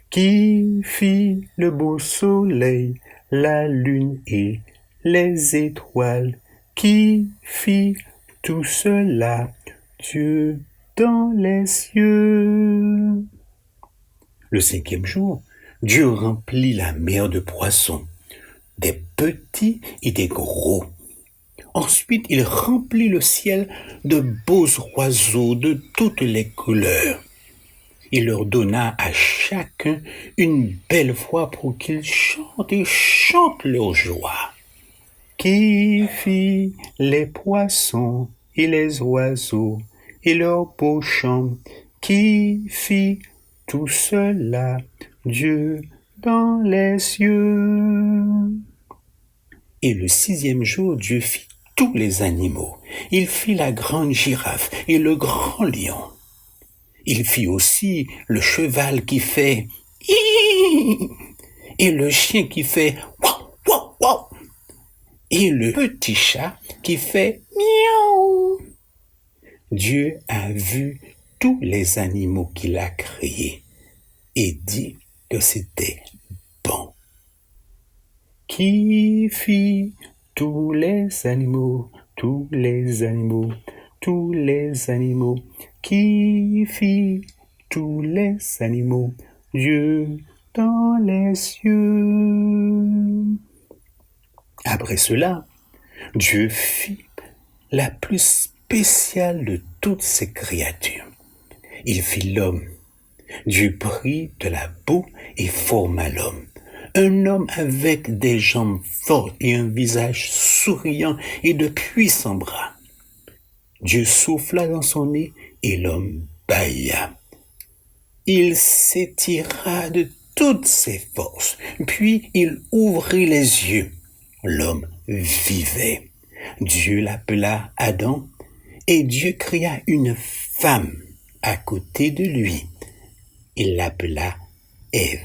Qui fit le beau soleil, la lune et les étoiles? Qui fit tout cela? Dieu dans les cieux. Le cinquième jour, Dieu remplit la mer de poissons, des petits et des gros. Ensuite, il remplit le ciel de beaux oiseaux de toutes les couleurs. Il leur donna à chacun une belle voix pour qu'ils chantent et chantent leur joie. Qui fit les poissons et les oiseaux et leurs beaux chants? Qui fit tout cela? Dieu dans les cieux. Et le sixième jour, Dieu fit tous les animaux. Il fit la grande girafe et le grand lion. Il fit aussi le cheval qui fait hi et le chien qui fait waouh waouh waouh et le petit chat qui fait miaou. Dieu a vu tous les animaux qu'il a créés et dit que c'était bon. Qui fit tous les animaux, tous les animaux, tous les animaux? Qui fit tous les animaux? Dieu dans les cieux. Après cela, Dieu fit la plus spéciale de toutes ses créatures. Il fit l'homme. Dieu prit de la boue et forma l'homme. Un homme avec des jambes fortes et un visage souriant et de puissants bras. Dieu souffla dans son nez et l'homme bâilla. Il s'étira de toutes ses forces, puis il ouvrit les yeux. L'homme vivait. Dieu l'appela Adam et Dieu créa une femme à côté de lui. Il l'appela Ève.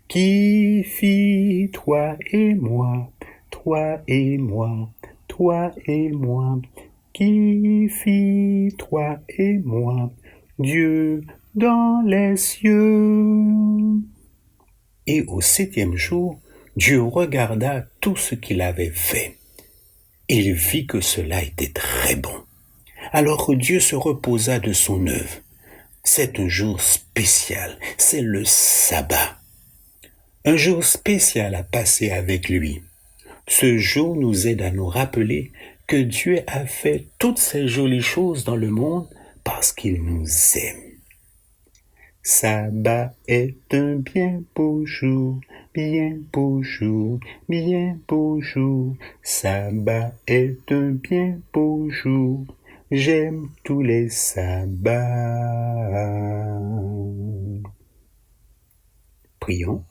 Qui fit toi et moi, toi et moi, toi et moi? Qui fit toi et moi? Dieu dans les cieux. Et au septième jour, Dieu regarda tout ce qu'il avait fait. Il vit que cela était très bon. Alors Dieu se reposa de son œuvre. C'est un jour spécial, c'est le sabbat. Un jour spécial à passer avec lui. Ce jour nous aide à nous rappeler que Dieu a fait toutes ces jolies choses dans le monde parce qu'il nous aime. Sabbat est un bien beau jour, bien beau jour, bien beau jour. Sabbat est un bien beau jour. J'aime tous les sabbats. Prions.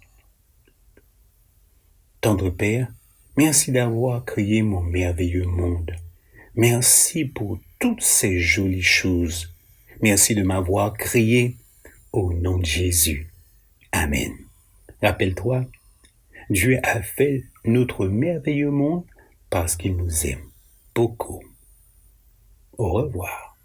Tendre Père, merci d'avoir créé mon merveilleux monde. Merci pour toutes ces jolies choses. Merci de m'avoir créé au nom de Jésus. Amen. Rappelle-toi, Dieu a fait notre merveilleux monde parce qu'il nous aime beaucoup. Au revoir.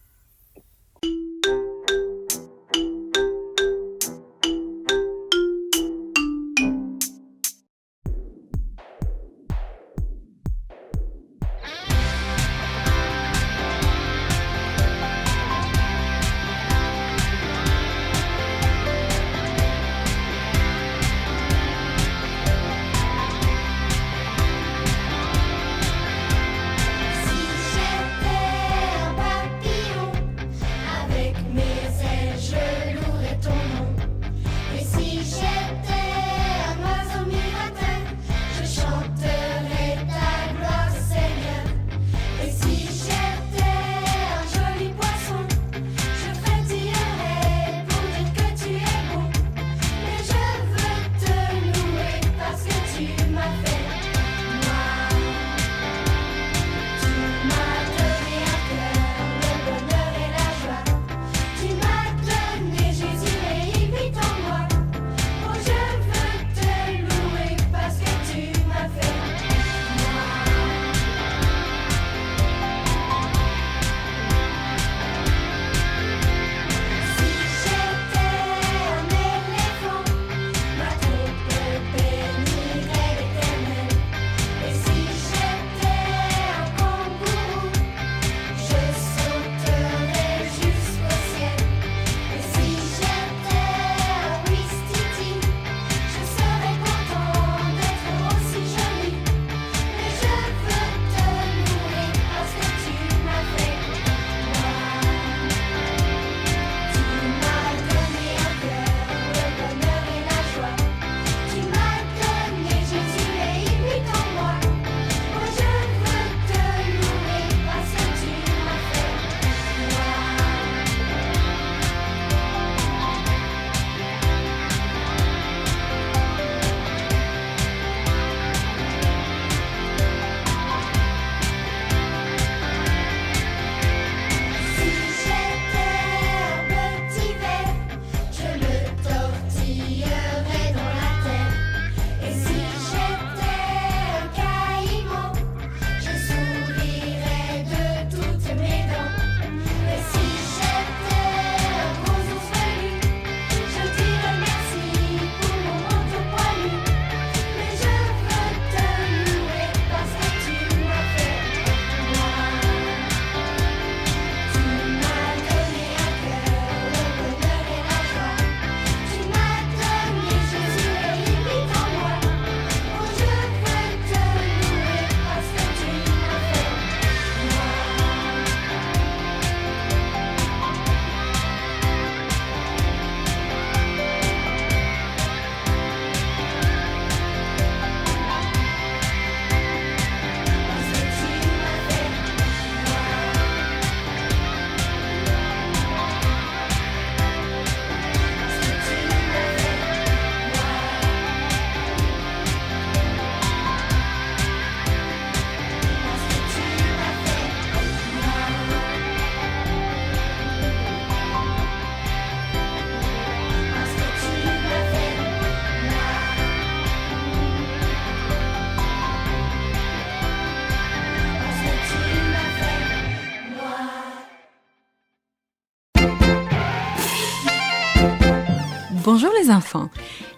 Bonjour les enfants,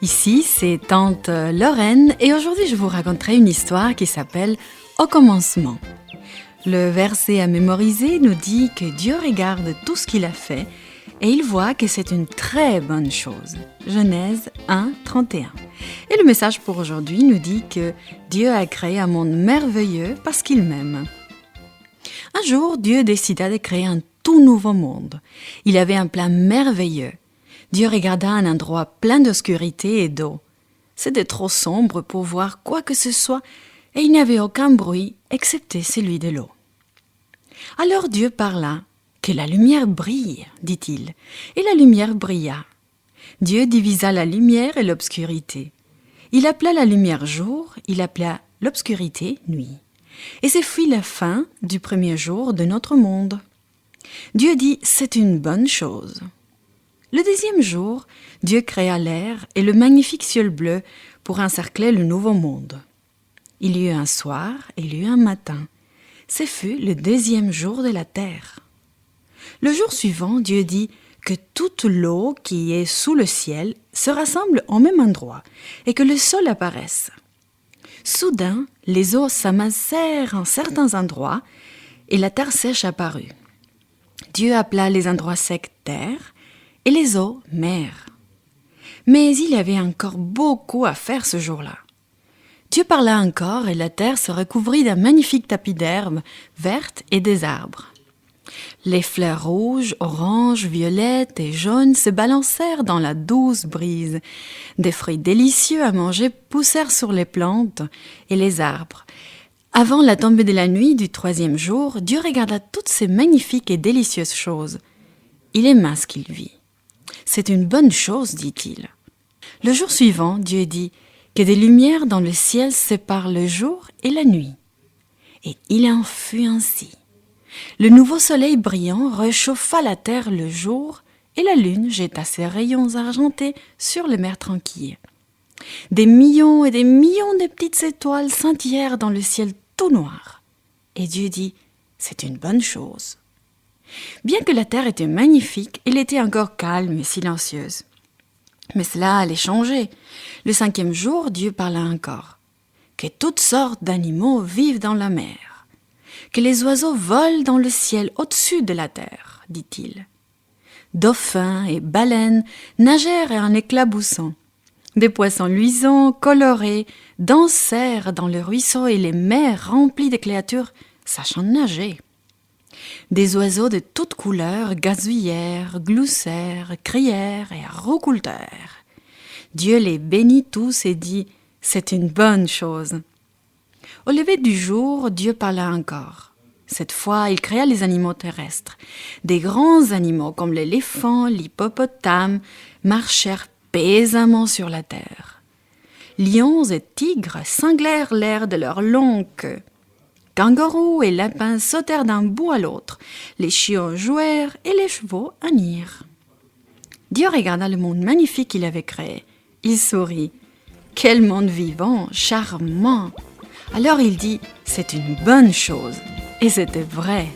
ici c'est tante Lorraine et aujourd'hui je vous raconterai une histoire qui s'appelle « Au commencement ». Le verset à mémoriser nous dit que Dieu regarde tout ce qu'il a fait et il voit que c'est une très bonne chose. Genèse 1, 31. Et le message pour aujourd'hui nous dit que Dieu a créé un monde merveilleux parce qu'il m'aime. Un jour, Dieu décida de créer un tout nouveau monde. Il avait un plan merveilleux. Dieu regarda un endroit plein d'obscurité et d'eau. C'était trop sombre pour voir quoi que ce soit et il n'y avait aucun bruit excepté celui de l'eau. Alors Dieu parla. « Que la lumière brille, dit-il. Et la lumière brilla. Dieu divisa la lumière et l'obscurité. Il appela la lumière jour, il appela l'obscurité nuit. Et ce fut la fin du premier jour de notre monde. Dieu dit « c'est une bonne chose ». Le deuxième jour, Dieu créa l'air et le magnifique ciel bleu pour encercler le nouveau monde. Il y eut un soir et il y eut un matin. Ce fut le 2e jour de la terre. Le jour suivant, Dieu dit que toute l'eau qui est sous le ciel se rassemble au même endroit et que le sol apparaisse. Soudain, les eaux s'amassèrent en certains endroits et la terre sèche apparut. Dieu appela les endroits secs terre et les eaux mer. Mais il y avait encore beaucoup à faire ce jour-là. Dieu parla encore et la terre se recouvrit d'un magnifique tapis d'herbes vertes et des arbres. Les fleurs rouges, oranges, violettes et jaunes se balancèrent dans la douce brise. Des fruits délicieux à manger poussèrent sur les plantes et les arbres. Avant la tombée de la nuit du 3e jour, Dieu regarda toutes ces magnifiques et délicieuses choses. Il aima ce qu'il vit. « C'est une bonne chose, dit-il. » Le jour suivant, Dieu dit que des lumières dans le ciel séparent le jour et la nuit. Et il en fut ainsi. Le nouveau soleil brillant réchauffa la terre le jour et la lune jeta ses rayons argentés sur les mers tranquilles. Des millions et des millions de petites étoiles scintillèrent dans le ciel tout noir. Et Dieu dit, c'est une bonne chose. Bien que la terre était magnifique, elle était encore calme et silencieuse. Mais cela allait changer. Le 5e jour, Dieu parla encore. Que toutes sortes d'animaux vivent dans la mer. Que les oiseaux volent dans le ciel au-dessus de la terre, dit-il. Dauphins et baleines nagèrent en éclaboussant. Des poissons luisants, colorés, dansèrent dans le ruisseau et les mers remplies de créatures sachant nager. Des oiseaux de toutes couleurs gazouillèrent, gloussèrent, crièrent et roucoultèrent. Dieu les bénit tous et dit « C'est une bonne chose ». Au lever du jour, Dieu parla encore. Cette fois, il créa les animaux terrestres. Des grands animaux comme l'éléphant, l'hippopotame marchèrent pesamment sur la terre. Lions et tigres cinglèrent l'air de leurs longues queues. Kangourous et lapins sautèrent d'un bout à l'autre. Les chiots jouèrent et les chevaux hennirent. Dieu regarda le monde magnifique qu'il avait créé. Il sourit. Quel monde vivant, charmant! Alors il dit, c'est une bonne chose. Et c'était vrai.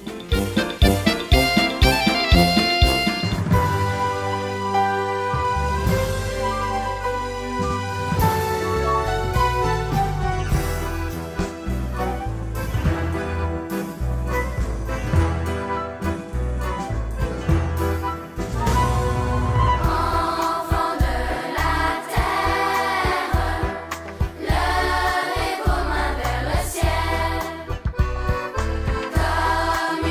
Levez vos mains vers le ciel, comme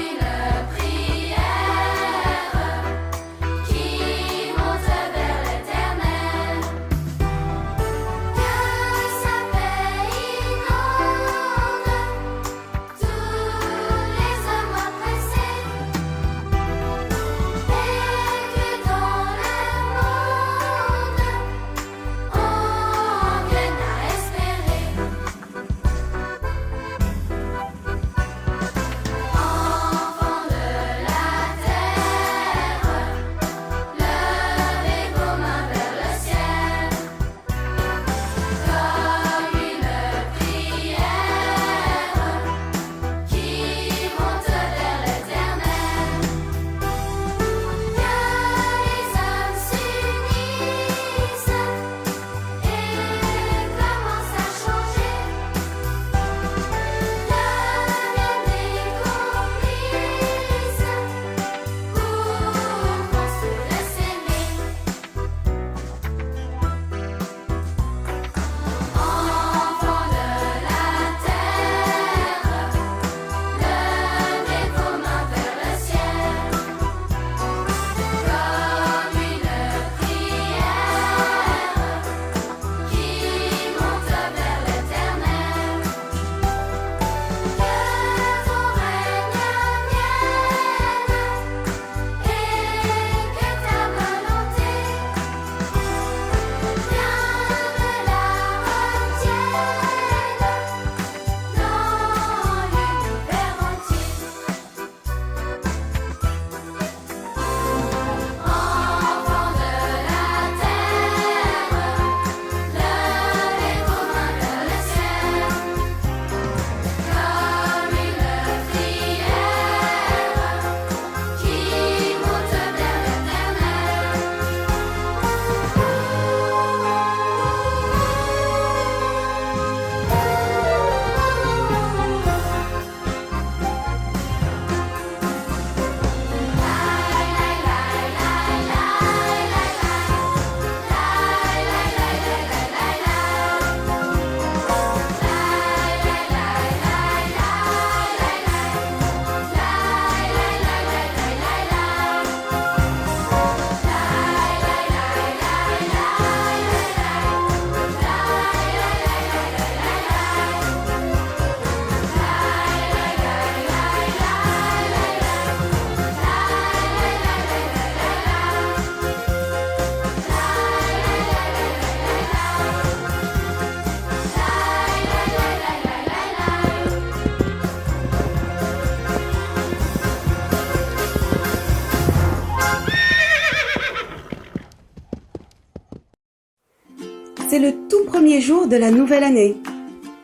c'est le tout premier jour de la nouvelle année.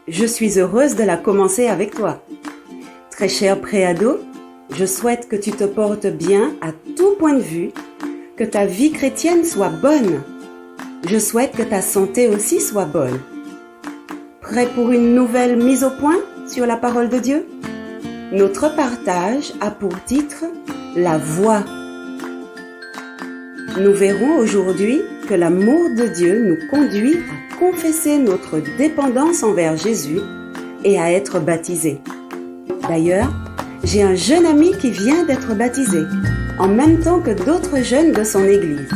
Je suis heureuse de la commencer avec toi. Très cher préado, je souhaite que tu te portes bien à tout point de vue, que ta vie chrétienne soit bonne. Je souhaite que ta santé aussi soit bonne. Prêt pour une nouvelle mise au point sur la parole de Dieu? Notre partage a pour titre « La voix ». Nous verrons aujourd'hui que l'amour de Dieu nous conduit à confesser notre dépendance envers Jésus et à être baptisés. D'ailleurs, j'ai un jeune ami qui vient d'être baptisé, en même temps que d'autres jeunes de son église.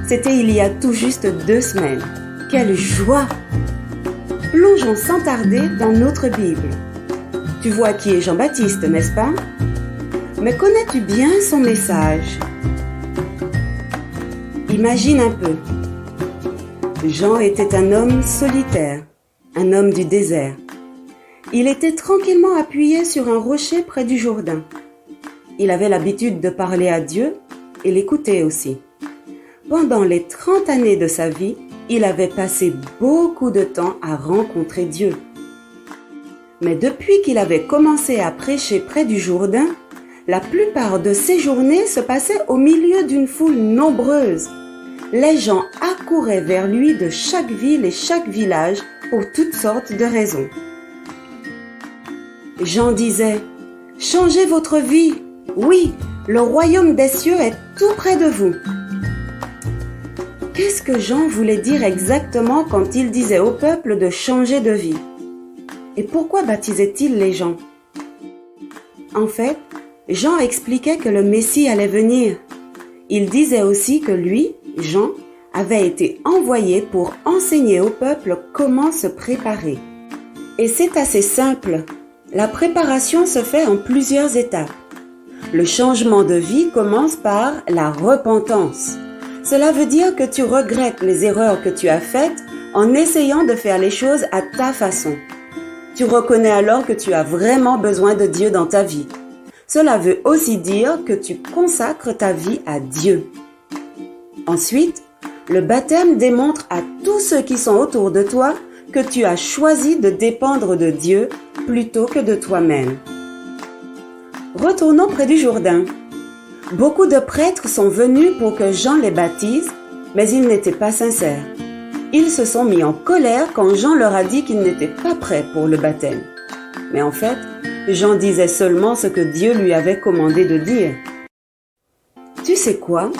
C'était il y a tout juste 2 semaines. Quelle joie! Plongeons sans tarder dans notre Bible. Tu vois qui est Jean-Baptiste, n'est-ce pas? Mais connais-tu bien son message? Imagine un peu. Jean était un homme solitaire, un homme du désert. Il était tranquillement appuyé sur un rocher près du Jourdain. Il avait l'habitude de parler à Dieu et l'écouter aussi. Pendant les 30 années de sa vie, il avait passé beaucoup de temps à rencontrer Dieu. Mais depuis qu'il avait commencé à prêcher près du Jourdain, la plupart de ses journées se passaient au milieu d'une foule nombreuse. Les gens accouraient vers lui de chaque ville et chaque village pour toutes sortes de raisons. Jean disait « Changez votre vie, oui, le royaume des cieux est tout près de vous ». Qu'est-ce que Jean voulait dire exactement quand il disait au peuple de changer de vie? Et pourquoi baptisait-il les gens? En fait, Jean expliquait que le Messie allait venir. Il disait aussi que lui, Jean, avait été envoyé pour enseigner au peuple comment se préparer. Et c'est assez simple. La préparation se fait en plusieurs étapes. Le changement de vie commence par la repentance. Cela veut dire que tu regrettes les erreurs que tu as faites en essayant de faire les choses à ta façon. Tu reconnais alors que tu as vraiment besoin de Dieu dans ta vie. Cela veut aussi dire que tu consacres ta vie à Dieu. Ensuite, le baptême démontre à tous ceux qui sont autour de toi que tu as choisi de dépendre de Dieu plutôt que de toi-même. Retournons près du Jourdain. Beaucoup de prêtres sont venus pour que Jean les baptise, mais ils n'étaient pas sincères. Ils se sont mis en colère quand Jean leur a dit qu'ils n'étaient pas prêts pour le baptême. Mais en fait, Jean disait seulement ce que Dieu lui avait commandé de dire. Tu sais quoi?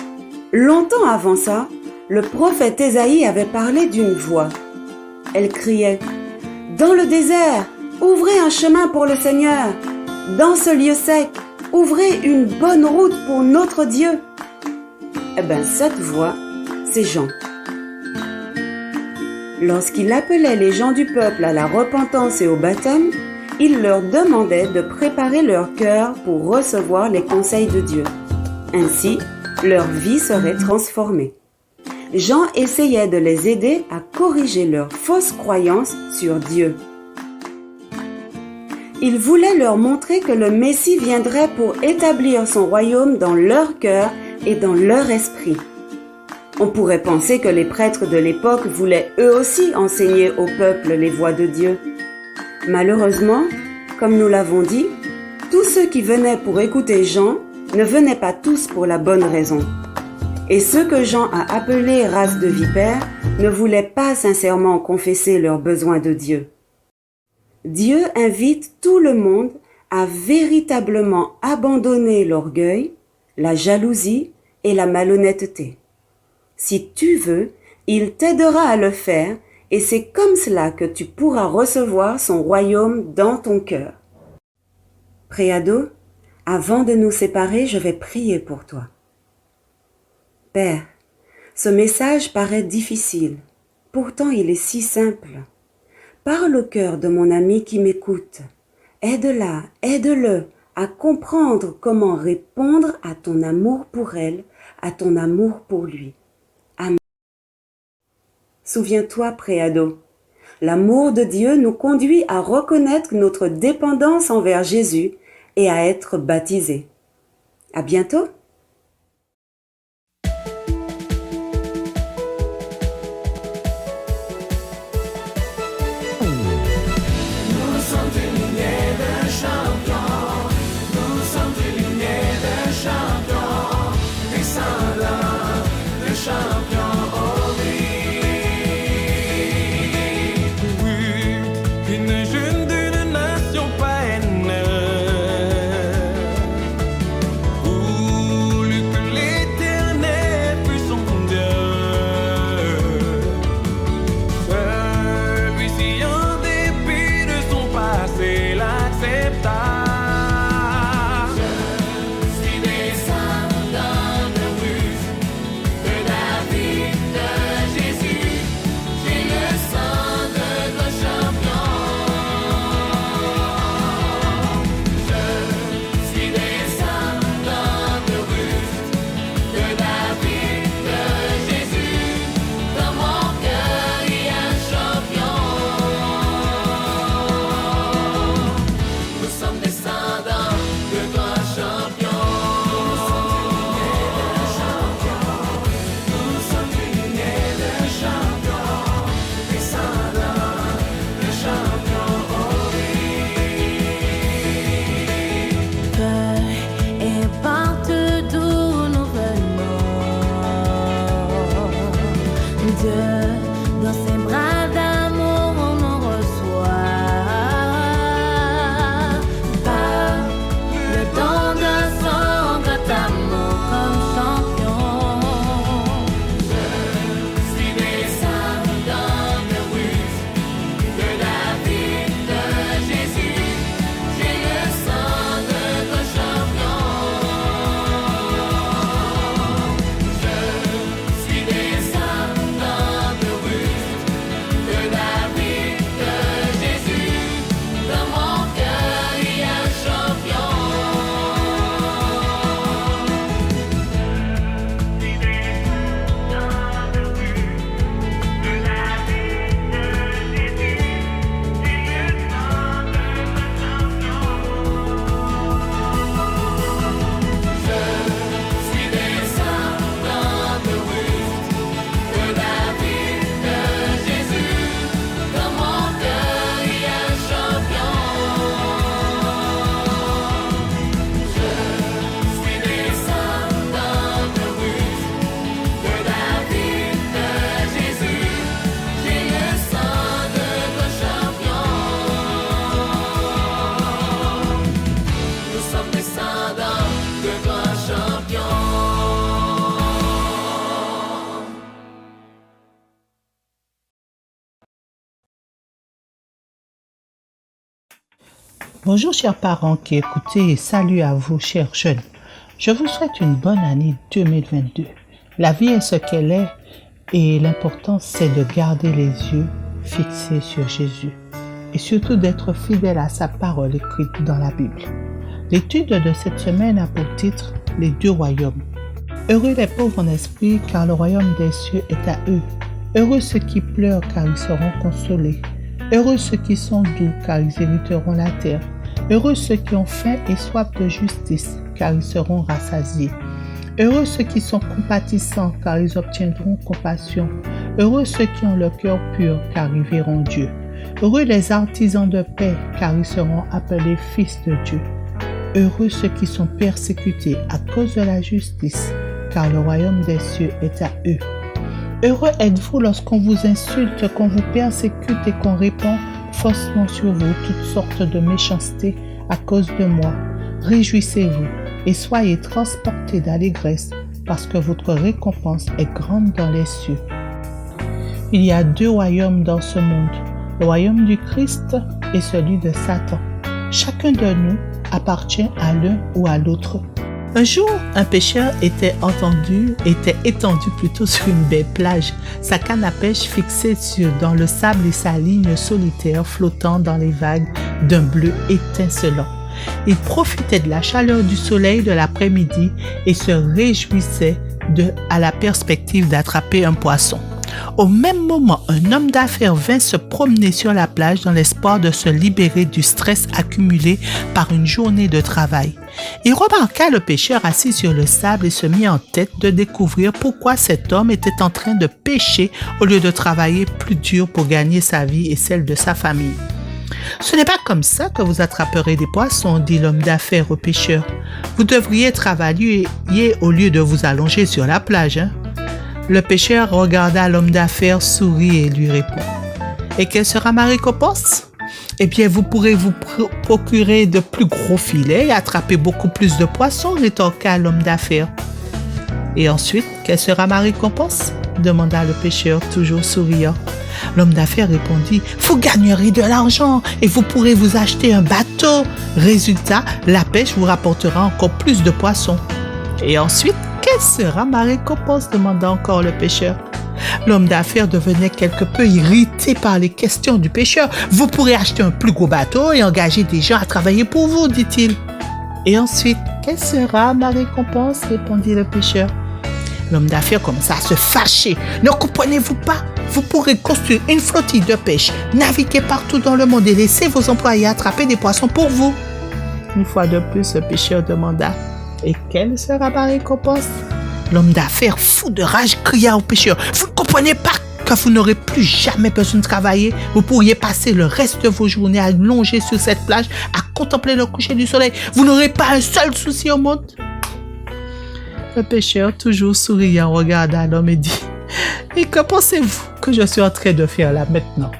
Longtemps avant ça, le prophète Ésaïe avait parlé d'une voix. Elle criait « Dans le désert, ouvrez un chemin pour le Seigneur. Dans ce lieu sec, ouvrez une bonne route pour notre Dieu. » Eh bien, cette voix, c'est Jean. Lorsqu'il appelait les gens du peuple à la repentance et au baptême, il leur demandait de préparer leur cœur pour recevoir les conseils de Dieu. Ainsi, leur vie serait transformée. Jean essayait de les aider à corriger leurs fausses croyances sur Dieu. Il voulait leur montrer que le Messie viendrait pour établir son royaume dans leur cœur et dans leur esprit. On pourrait penser que les prêtres de l'époque voulaient eux aussi enseigner au peuple les voies de Dieu. Malheureusement, comme nous l'avons dit, tous ceux qui venaient pour écouter Jean ne venaient pas tous pour la bonne raison. Et ceux que Jean a appelés race de vipères ne voulaient pas sincèrement confesser leurs besoins de Dieu. Dieu invite tout le monde à véritablement abandonner l'orgueil, la jalousie et la malhonnêteté. Si tu veux, il t'aidera à le faire et c'est comme cela que tu pourras recevoir son royaume dans ton cœur. Préado, avant de nous séparer, je vais prier pour toi. Père, ce message paraît difficile, pourtant il est si simple. Parle au cœur de mon ami qui m'écoute. Aide-la, aide-le à comprendre comment répondre à ton amour pour elle, à ton amour pour lui. Amen. Souviens-toi, préado, l'amour de Dieu nous conduit à reconnaître notre dépendance envers Jésus et à être baptisés. À bientôt. Dieu, dans ses bras d'amour on nous reçoit. Par le don de son grand amour comme champion. Je suis descendant de Ruth, de David, de Jésus. J'ai le sang de nos champions. Je suis descendant de Ruth, de David, de Jésus. Dans mon cœur il y a un champion. Je suis descendant de Ruth, de David, de Jésus. Dans mon cœur il y a un champion. Je suis descendant de Ruth, de David, de Jésus. J'ai le sang de nos champions. Nous sommes descendants de grands champions. Bonjour chers parents qui écoutez et salut à vous chers jeunes. Je vous souhaite une bonne année 2022. La vie est ce qu'elle est et l'important c'est de garder les yeux fixés sur Jésus et surtout d'être fidèle à sa parole écrite dans la Bible. L'étude de cette semaine a pour titre « Les deux royaumes ». Heureux les pauvres en esprit car le royaume des cieux est à eux. Heureux ceux qui pleurent car ils seront consolés. Heureux ceux qui sont doux car ils hériteront la terre. Heureux ceux qui ont faim et soif de justice car ils seront rassasiés. Heureux ceux qui sont compatissants car ils obtiendront compassion. Heureux ceux qui ont le cœur pur car ils verront Dieu. Heureux les artisans de paix car ils seront appelés fils de Dieu. Heureux ceux qui sont persécutés à cause de la justice car le royaume des cieux est à eux. Heureux êtes-vous lorsqu'on vous insulte, qu'on vous persécute et qu'on répand faussement sur vous toutes sortes de méchancetés à cause de moi. Réjouissez-vous et soyez transportés d'allégresse parce que votre récompense est grande dans les cieux. Il y a deux royaumes dans ce monde, le royaume du Christ et celui de Satan. Chacun de nous appartient à l'un ou à l'autre. Un jour, un pêcheur était étendu sur une belle plage, sa canne à pêche fixée dans le sable et sa ligne solitaire flottant dans les vagues d'un bleu étincelant. Il profitait de la chaleur du soleil de l'après-midi et se réjouissait à la perspective d'attraper un poisson. Au même moment, un homme d'affaires vint se promener sur la plage dans l'espoir de se libérer du stress accumulé par une journée de travail. Il remarqua le pêcheur assis sur le sable et se mit en tête de découvrir pourquoi cet homme était en train de pêcher au lieu de travailler plus dur pour gagner sa vie et celle de sa famille. « Ce n'est pas comme ça que vous attraperez des poissons, dit l'homme d'affaires au pêcheur. Vous devriez travailler au lieu de vous allonger sur la plage, hein? » Le pêcheur regarda l'homme d'affaires, sourit et lui répond. « Et quelle sera ma récompense ? Eh bien, vous pourrez vous procurer de plus gros filets et attraper beaucoup plus de poissons, rétorqua l'homme d'affaires. « Et ensuite, quelle sera ma récompense ? Demanda le pêcheur, toujours souriant. L'homme d'affaires répondit « Vous gagnerez de l'argent et vous pourrez vous acheter un bateau. Résultat, la pêche vous rapportera encore plus de poissons. Et ensuite, quelle sera ma récompense ? Demanda encore le pêcheur. L'homme d'affaires devenait quelque peu irrité par les questions du pêcheur. « Vous pourrez acheter un plus gros bateau et engager des gens à travailler pour vous, dit-il. Et ensuite, quelle sera ma récompense ? Répondit le pêcheur. L'homme d'affaires commença à se fâcher. « Ne comprenez-vous pas ? Vous pourrez construire une flottille de pêche, naviguer partout dans le monde et laisser vos employés attraper des poissons pour vous. » Une fois de plus, le pêcheur demanda « Et quelle sera ma récompense ?» L'homme d'affaires, fou de rage, cria au pêcheur « Vous ne comprenez pas que vous n'aurez plus jamais besoin de travailler? Vous pourriez passer le reste de vos journées allongés sur cette plage à contempler le coucher du soleil. Vous n'aurez pas un seul souci au monde. » Le pêcheur, toujours souriant, regarda l'homme et dit Et que pensez-vous que je suis en train de faire là maintenant?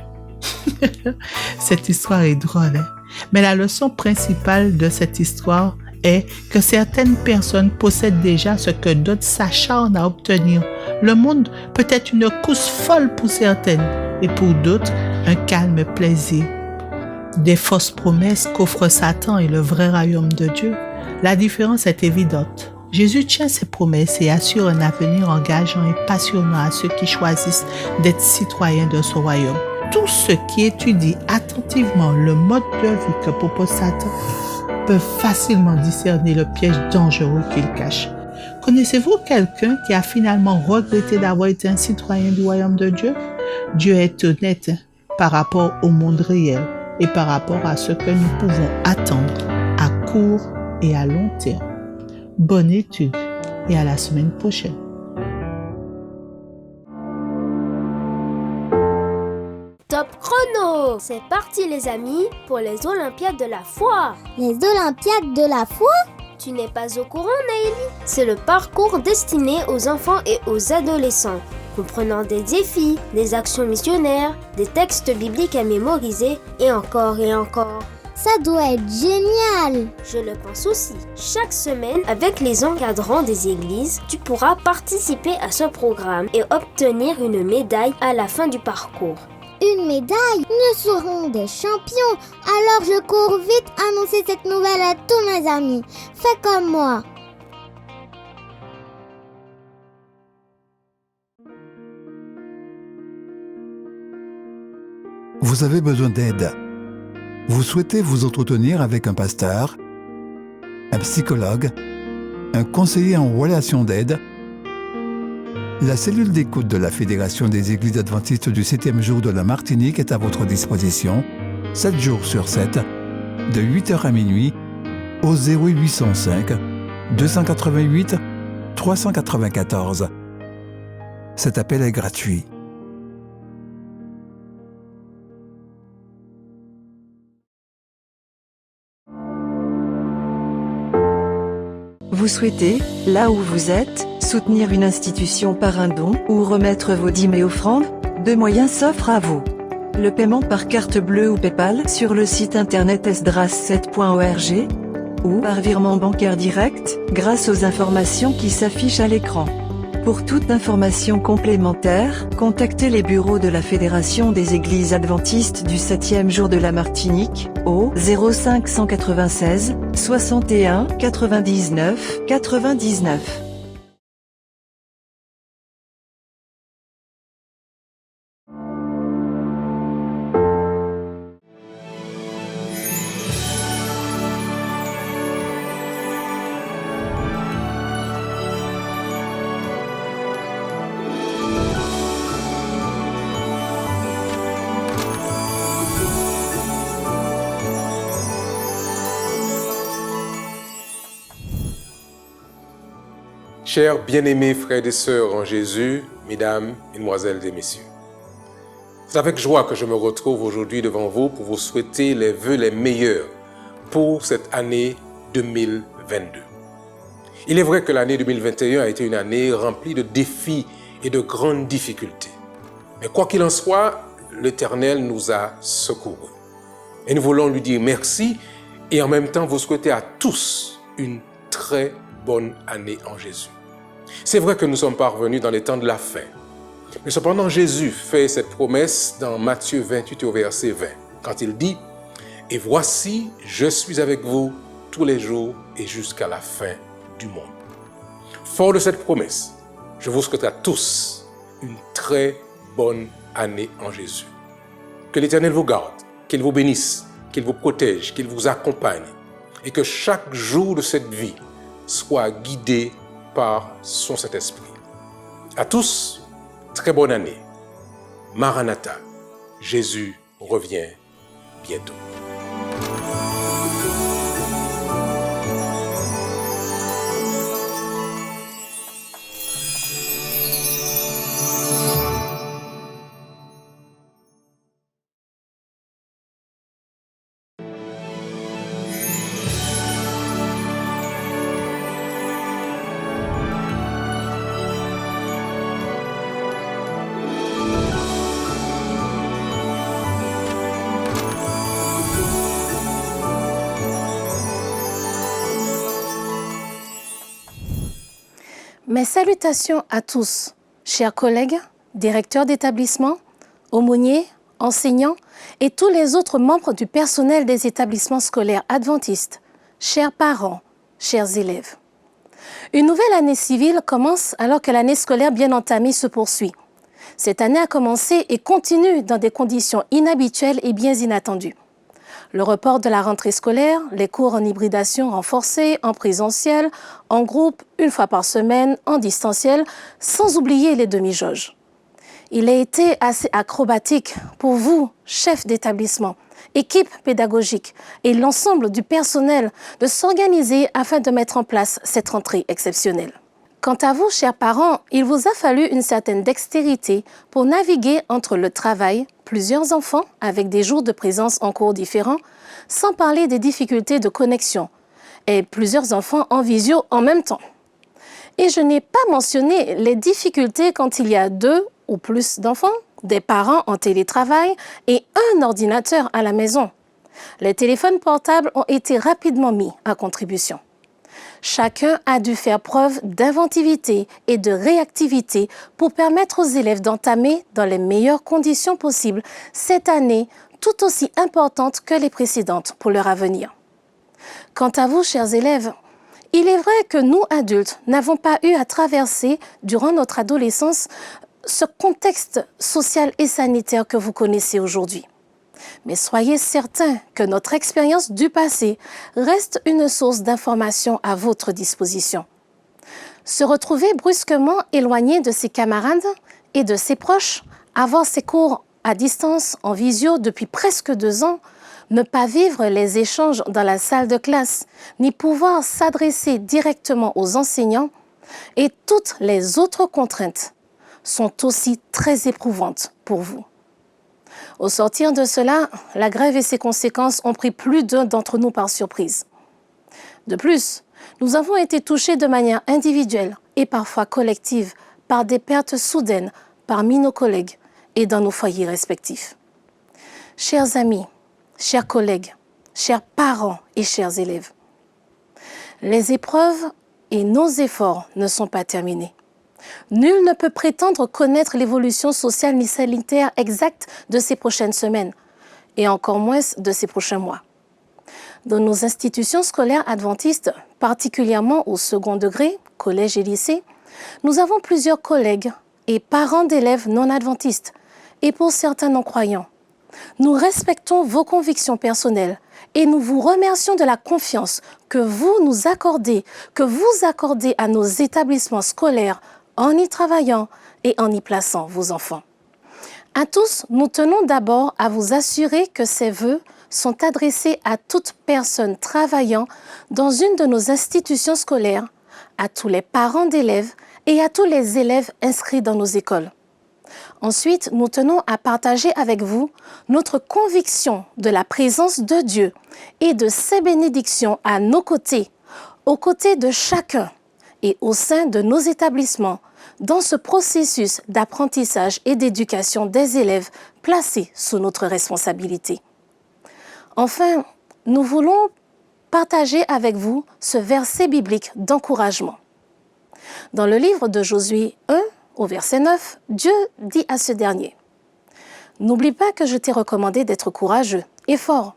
Cette histoire est drôle, hein? Mais la leçon principale de cette histoire est que certaines personnes possèdent déjà ce que d'autres s'acharnent à obtenir. Le monde peut être une course folle pour certaines et pour d'autres, un calme plaisir. Des fausses promesses qu'offre Satan et le vrai royaume de Dieu. La différence est évidente. Jésus tient ses promesses et assure un avenir engageant et passionnant à ceux qui choisissent d'être citoyens de son royaume. Tous ceux qui étudient attentivement le mode de vie que propose Satan peuvent facilement discerner le piège dangereux qu'il cache. Connaissez-vous quelqu'un qui a finalement regretté d'avoir été un citoyen du royaume de Dieu? Dieu est honnête par rapport au monde réel et par rapport à ce que nous pouvons attendre à court et à long terme. Bonne étude et à la semaine prochaine. Top chrono! C'est parti les amis pour les Olympiades de la foi. Les Olympiades de la foi? Tu n'es pas au courant, Naëlie? C'est le parcours destiné aux enfants et aux adolescents, comprenant des défis, des actions missionnaires, des textes bibliques à mémoriser et encore et encore. Ça doit être génial! Je le pense aussi. Chaque semaine, avec les encadrants des églises, tu pourras participer à ce programme et obtenir une médaille à la fin du parcours. Une médaille? Nous serons des champions! Alors je cours vite annoncer cette nouvelle à tous mes amis. Fais comme moi! Vous avez besoin d'aide. Vous souhaitez vous entretenir avec un pasteur, un psychologue, un conseiller en relations d'aide. La cellule d'écoute de la Fédération des Églises adventistes du 7e jour de la Martinique est à votre disposition, 7 jours sur 7, de 8h à minuit, au 0805 288 394. Cet appel est gratuit. Vous souhaitez, là où vous êtes, soutenir une institution par un don ou remettre vos dîmes et offrandes? Deux moyens s'offrent à vous. Le paiement par carte bleue ou PayPal sur le site internet esdras7.org ou par virement bancaire direct grâce aux informations qui s'affichent à l'écran. Pour toute information complémentaire, contactez les bureaux de la Fédération des Églises adventistes du 7e jour de la Martinique au 0596 61 99 99. Chers bien-aimés frères et sœurs en Jésus, mesdames, mesdemoiselles et messieurs, c'est avec joie que je me retrouve aujourd'hui devant vous pour vous souhaiter les vœux les meilleurs pour cette année 2022. Il est vrai que l'année 2021 a été une année remplie de défis et de grandes difficultés. Mais quoi qu'il en soit, l'Éternel nous a secourus. Et nous voulons lui dire merci et en même temps vous souhaiter à tous une très bonne année en Jésus. C'est vrai que nous sommes parvenus dans les temps de la fin. Mais cependant, Jésus fait cette promesse dans Matthieu 28 au verset 20, quand il dit « Et voici, je suis avec vous tous les jours et jusqu'à la fin du monde. » Fort de cette promesse, je vous souhaite à tous une très bonne année en Jésus. Que l'Éternel vous garde, qu'il vous bénisse, qu'il vous protège, qu'il vous accompagne et que chaque jour de cette vie soit guidé par son Saint-Esprit. À tous, très bonne année. Maranatha, Jésus revient bientôt. Mes salutations à tous, chers collègues, directeurs d'établissement, aumôniers, enseignants et tous les autres membres du personnel des établissements scolaires adventistes, chers parents, chers élèves. Une nouvelle année civile commence alors que l'année scolaire bien entamée se poursuit. Cette année a commencé et continue dans des conditions inhabituelles et bien inattendues. Le report de la rentrée scolaire, les cours en hybridation renforcée, en présentiel, en groupe, une fois par semaine, en distanciel, sans oublier les demi-jauges. Il a été assez acrobatique pour vous, chefs d'établissement, équipe pédagogique et l'ensemble du personnel de s'organiser afin de mettre en place cette rentrée exceptionnelle. Quant à vous, chers parents, il vous a fallu une certaine dextérité pour naviguer entre le travail, plusieurs enfants avec des jours de présence en cours différents, sans parler des difficultés de connexion, et plusieurs enfants en visio en même temps. Et je n'ai pas mentionné les difficultés quand il y a 2 ou plus d'enfants, des parents en télétravail et un ordinateur à la maison. Les téléphones portables ont été rapidement mis à contribution. Chacun a dû faire preuve d'inventivité et de réactivité pour permettre aux élèves d'entamer dans les meilleures conditions possibles cette année tout aussi importante que les précédentes pour leur avenir. Quant à vous, chers élèves, il est vrai que nous, adultes, n'avons pas eu à traverser durant notre adolescence ce contexte social et sanitaire que vous connaissez aujourd'hui. Mais soyez certains que notre expérience du passé reste une source d'information à votre disposition. Se retrouver brusquement éloigné de ses camarades et de ses proches, avoir ses cours à distance en visio depuis presque 2 ans, ne pas vivre les échanges dans la salle de classe, ni pouvoir s'adresser directement aux enseignants, et toutes les autres contraintes sont aussi très éprouvantes pour vous. Au sortir de cela, la grève et ses conséquences ont pris plus d'un d'entre nous par surprise. De plus, nous avons été touchés de manière individuelle et parfois collective par des pertes soudaines parmi nos collègues et dans nos foyers respectifs. Chers amis, chers collègues, chers parents et chers élèves, les épreuves et nos efforts ne sont pas terminés. Nul ne peut prétendre connaître l'évolution sociale ni sanitaire exacte de ces prochaines semaines, et encore moins de ces prochains mois. Dans nos institutions scolaires adventistes, particulièrement au second degré, collège et lycée, nous avons plusieurs collègues et parents d'élèves non adventistes, et pour certains non-croyants. Nous respectons vos convictions personnelles et nous vous remercions de la confiance que vous nous accordez, que vous accordez à nos établissements scolaires en y travaillant et en y plaçant vos enfants. À tous, nous tenons d'abord à vous assurer que ces vœux sont adressés à toute personne travaillant dans une de nos institutions scolaires, à tous les parents d'élèves et à tous les élèves inscrits dans nos écoles. Ensuite, nous tenons à partager avec vous notre conviction de la présence de Dieu et de ses bénédictions à nos côtés, aux côtés de chacun et au sein de nos établissements, dans ce processus d'apprentissage et d'éducation des élèves placés sous notre responsabilité. Enfin, nous voulons partager avec vous ce verset biblique d'encouragement. Dans le livre de Josué 1, au verset 9, Dieu dit à ce dernier : « N'oublie pas que je t'ai recommandé d'être courageux et fort.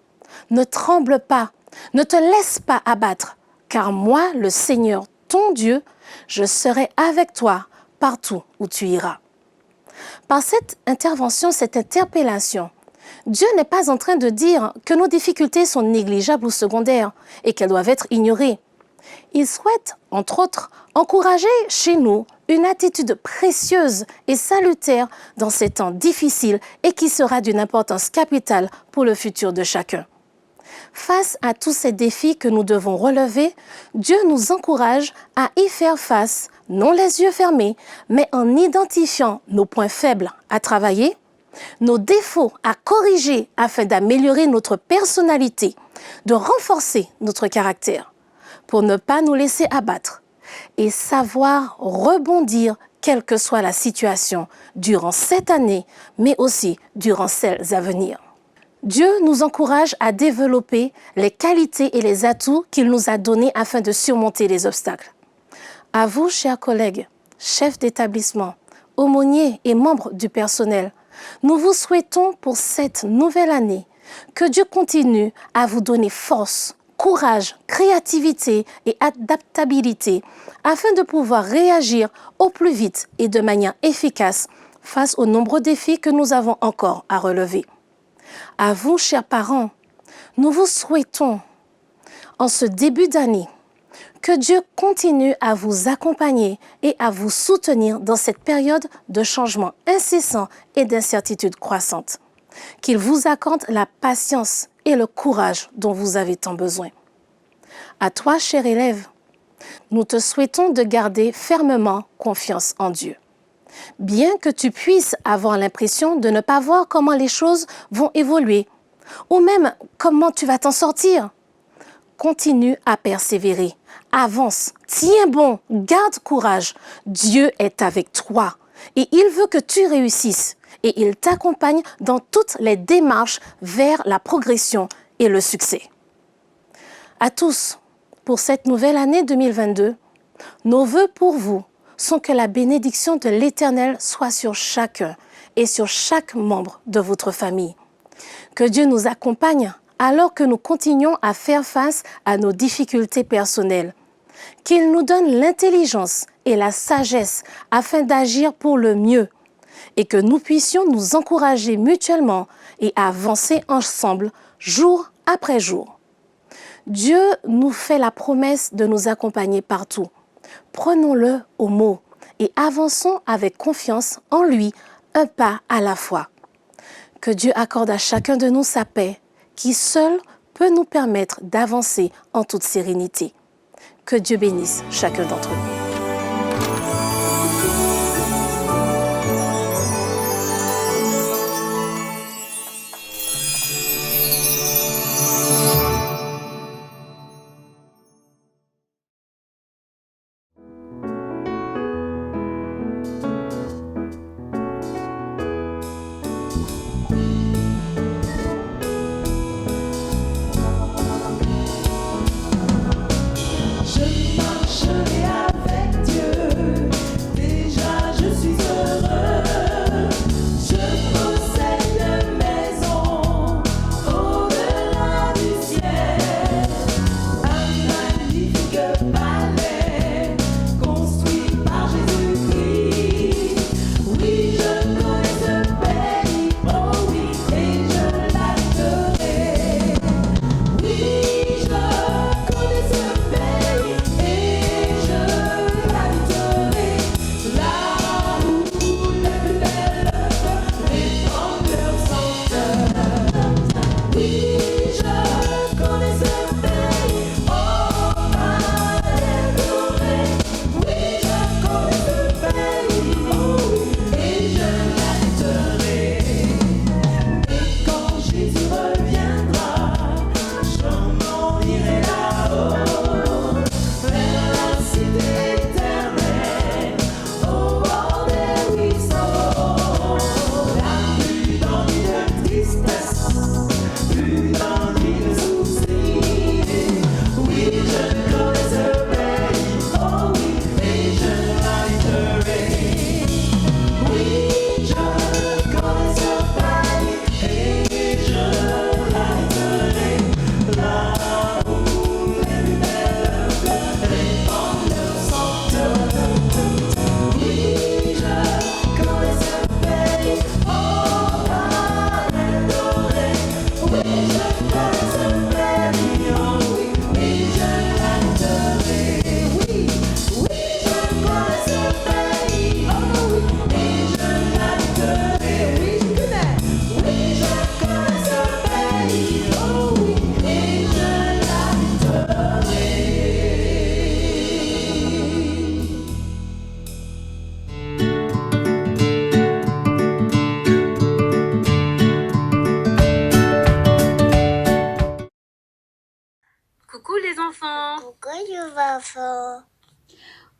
Ne tremble pas, ne te laisse pas abattre, car moi, le Seigneur, ton Dieu, je serai avec toi partout où tu iras. » Par cette intervention, cette interpellation, Dieu n'est pas en train de dire que nos difficultés sont négligeables ou secondaires et qu'elles doivent être ignorées. Il souhaite, entre autres, encourager chez nous une attitude précieuse et salutaire dans ces temps difficiles et qui sera d'une importance capitale pour le futur de chacun. Face à tous ces défis que nous devons relever, Dieu nous encourage à y faire face, non les yeux fermés, mais en identifiant nos points faibles à travailler, nos défauts à corriger afin d'améliorer notre personnalité, de renforcer notre caractère, pour ne pas nous laisser abattre et savoir rebondir quelle que soit la situation durant cette année, mais aussi durant celles à venir. Dieu nous encourage à développer les qualités et les atouts qu'il nous a donnés afin de surmonter les obstacles. À vous, chers collègues, chefs d'établissement, aumôniers et membres du personnel, nous vous souhaitons pour cette nouvelle année que Dieu continue à vous donner force, courage, créativité et adaptabilité afin de pouvoir réagir au plus vite et de manière efficace face aux nombreux défis que nous avons encore à relever. À vous, chers parents, nous vous souhaitons en ce début d'année que Dieu continue à vous accompagner et à vous soutenir dans cette période de changement incessant et d'incertitude croissante. Qu'il vous accorde la patience et le courage dont vous avez tant besoin. À toi, cher élève, nous te souhaitons de garder fermement confiance en Dieu. Bien que tu puisses avoir l'impression de ne pas voir comment les choses vont évoluer, ou même comment tu vas t'en sortir, continue à persévérer, avance, tiens bon, garde courage. Dieu est avec toi et il veut que tu réussisses et il t'accompagne dans toutes les démarches vers la progression et le succès. À tous, pour cette nouvelle année 2022, nos vœux pour vous sont que la bénédiction de l'Éternel soit sur chacun et sur chaque membre de votre famille. Que Dieu nous accompagne alors que nous continuons à faire face à nos difficultés personnelles. Qu'il nous donne l'intelligence et la sagesse afin d'agir pour le mieux et que nous puissions nous encourager mutuellement et avancer ensemble jour après jour. Dieu nous fait la promesse de nous accompagner partout. Prenons-le au mot et avançons avec confiance en lui, un pas à la fois. Que Dieu accorde à chacun de nous sa paix, qui seul peut nous permettre d'avancer en toute sérénité. Que Dieu bénisse chacun d'entre nous.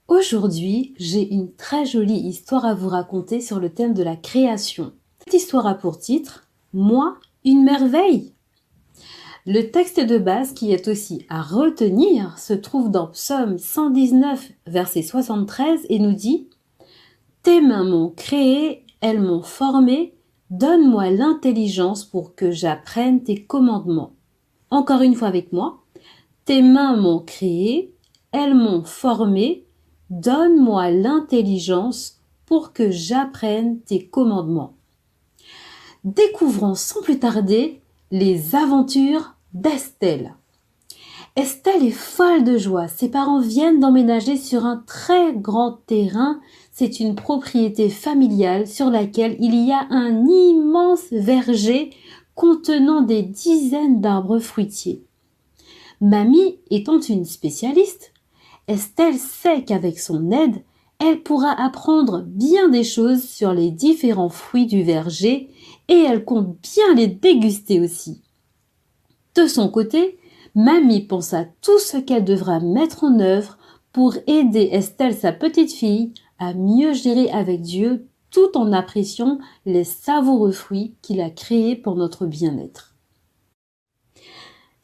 Aujourd'hui, j'ai une très jolie histoire à vous raconter sur le thème de la création. Cette histoire a pour titre « Moi, une merveille ». Le texte de base qui est aussi à retenir se trouve dans Psaume 119, verset 73 et nous dit « Tes mains m'ont créé, elles m'ont formé, donne-moi l'intelligence pour que j'apprenne tes commandements. » Encore une fois avec moi. « Tes mains m'ont créé, elles m'ont formé, donne-moi l'intelligence pour que j'apprenne tes commandements. » Découvrons sans plus tarder les aventures d'Estelle. Estelle est folle de joie. Ses parents viennent d'emménager sur un très grand terrain. C'est une propriété familiale sur laquelle il y a un immense verger contenant des dizaines d'arbres fruitiers. Mamie étant une spécialiste, Estelle sait qu'avec son aide, elle pourra apprendre bien des choses sur les différents fruits du verger et elle compte bien les déguster aussi. De son côté, Mamie pense à tout ce qu'elle devra mettre en œuvre pour aider Estelle, sa petite fille, à mieux gérer avec Dieu tout en appréciant les savoureux fruits qu'il a créés pour notre bien-être.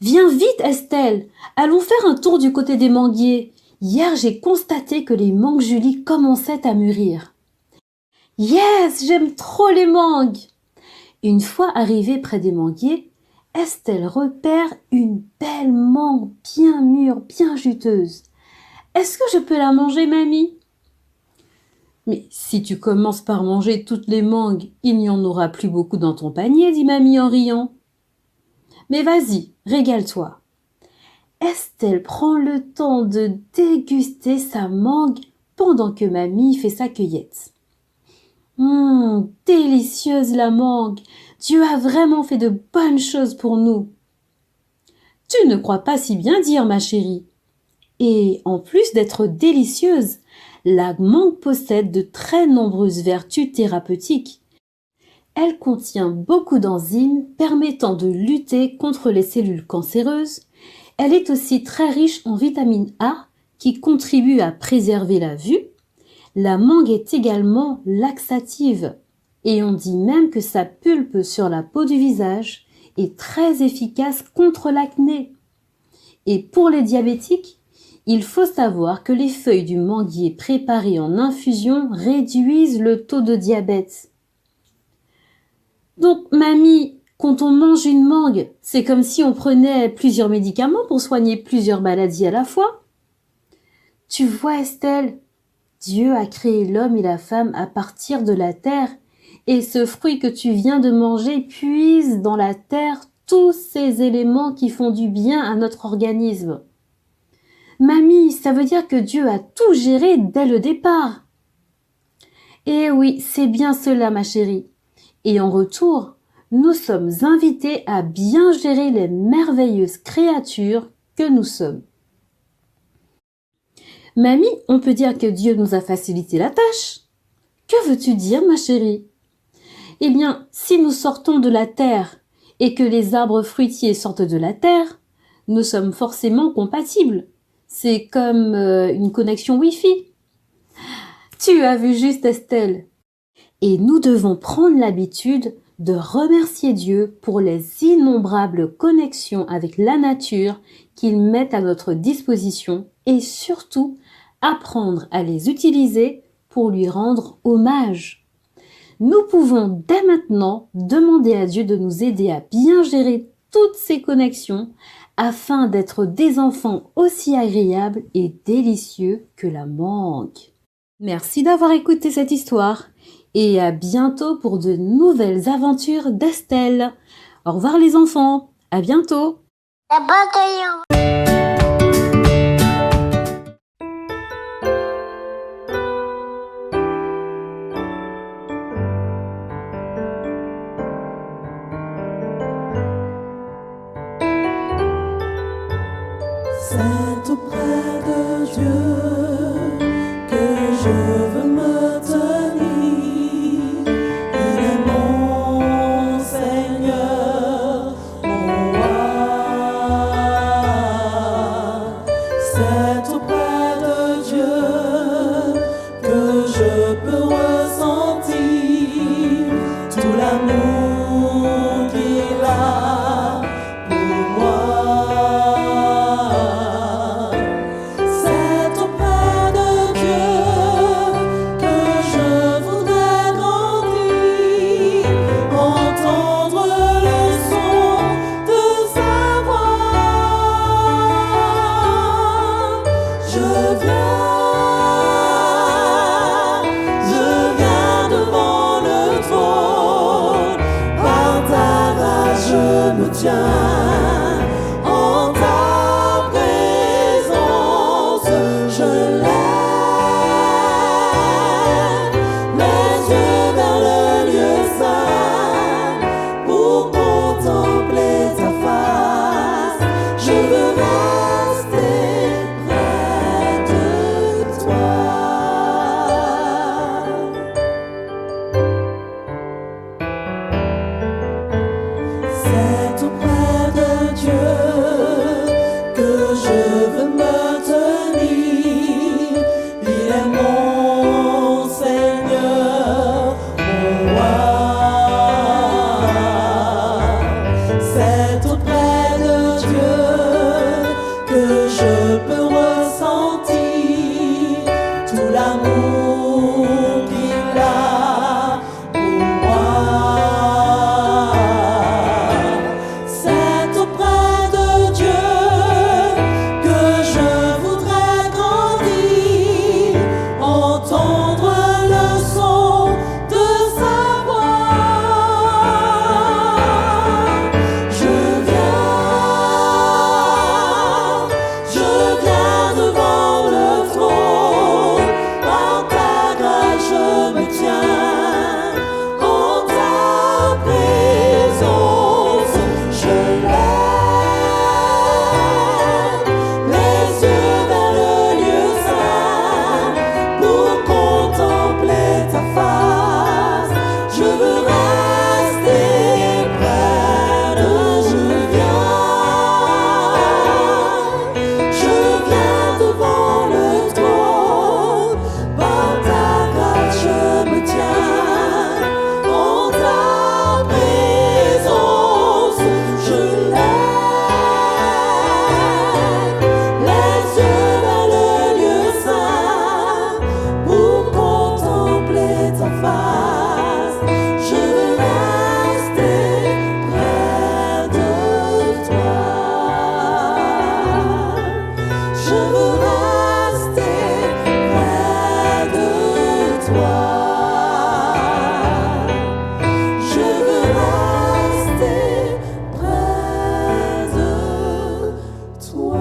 Viens vite Estelle, allons faire un tour du côté des manguiers. Hier j'ai constaté que les mangues Julie commençaient à mûrir. Yes, j'aime trop les mangues. Une fois arrivée près des manguiers, Estelle repère une belle mangue bien mûre, bien juteuse. Est-ce que je peux la manger, mamie? Mais si tu commences par manger toutes les mangues, il n'y en aura plus beaucoup dans ton panier, dit mamie en riant. Mais vas-y, régale-toi. Estelle prend le temps de déguster sa mangue pendant que mamie fait sa cueillette. Délicieuse la mangue. Dieu a vraiment fait de bonnes choses pour nous. Tu ne crois pas si bien dire, ma chérie. Et en plus d'être délicieuse, la mangue possède de très nombreuses vertus thérapeutiques. Elle contient beaucoup d'enzymes permettant de lutter contre les cellules cancéreuses. Elle est aussi très riche en vitamine A qui contribue à préserver la vue. La mangue est également laxative et on dit même que sa pulpe sur la peau du visage est très efficace contre l'acné. Et pour les diabétiques, il faut savoir que les feuilles du manguier préparées en infusion réduisent le taux de diabète. Donc, mamie, quand on mange une mangue, c'est comme si on prenait plusieurs médicaments pour soigner plusieurs maladies à la fois. Tu vois, Estelle, Dieu a créé l'homme et la femme à partir de la terre, et ce fruit que tu viens de manger puise dans la terre tous ces éléments qui font du bien à notre organisme. Mamie, ça veut dire que Dieu a tout géré dès le départ. Eh oui, c'est bien cela, ma chérie. Et en retour, nous sommes invités à bien gérer les merveilleuses créatures que nous sommes. Mamie, on peut dire que Dieu nous a facilité la tâche. Que veux-tu dire, ma chérie? Eh bien, si nous sortons de la terre et que les arbres fruitiers sortent de la terre, nous sommes forcément compatibles. C'est comme une connexion Wi-Fi. Tu as vu juste, Estelle. Et nous devons prendre l'habitude de remercier Dieu pour les innombrables connexions avec la nature qu'il met à notre disposition et surtout apprendre à les utiliser pour lui rendre hommage. Nous pouvons dès maintenant demander à Dieu de nous aider à bien gérer toutes ces connexions afin d'être des enfants aussi agréables et délicieux que la mangue. Merci d'avoir écouté cette histoire et à bientôt pour de nouvelles aventures d'Estelle. Au revoir les enfants, à bientôt. C'est auprès de Dieu que je veux me tenir. Il est mon Seigneur, mon roi. tiens. En ta présence, je lève mes yeux vers le lieu saint pour contempler ta face. Je veux rester près de toi. C'est auprès de Dieu que je veux me tenir. Il est mon Seigneur, mon roi. C'est auprès de Dieu que je peux ressentir tout l'amour qu'il a pour moi. C'est auprès de Dieu que je voudrais grandir, entendre le son de sa voix. Je viens devant le trône, par ta grâce je me tiens. En ta présence, je lève les yeux vers le lieu saint pour contempler ta face. Je veux rester près de je viens devant le trône, par ta grâce je me tiens. En ta présence, je lève les yeux vers le lieu saint pour contempler ta face. Je veux rester près de toi. Je veux rester près de toi. Je veux rester près de toi.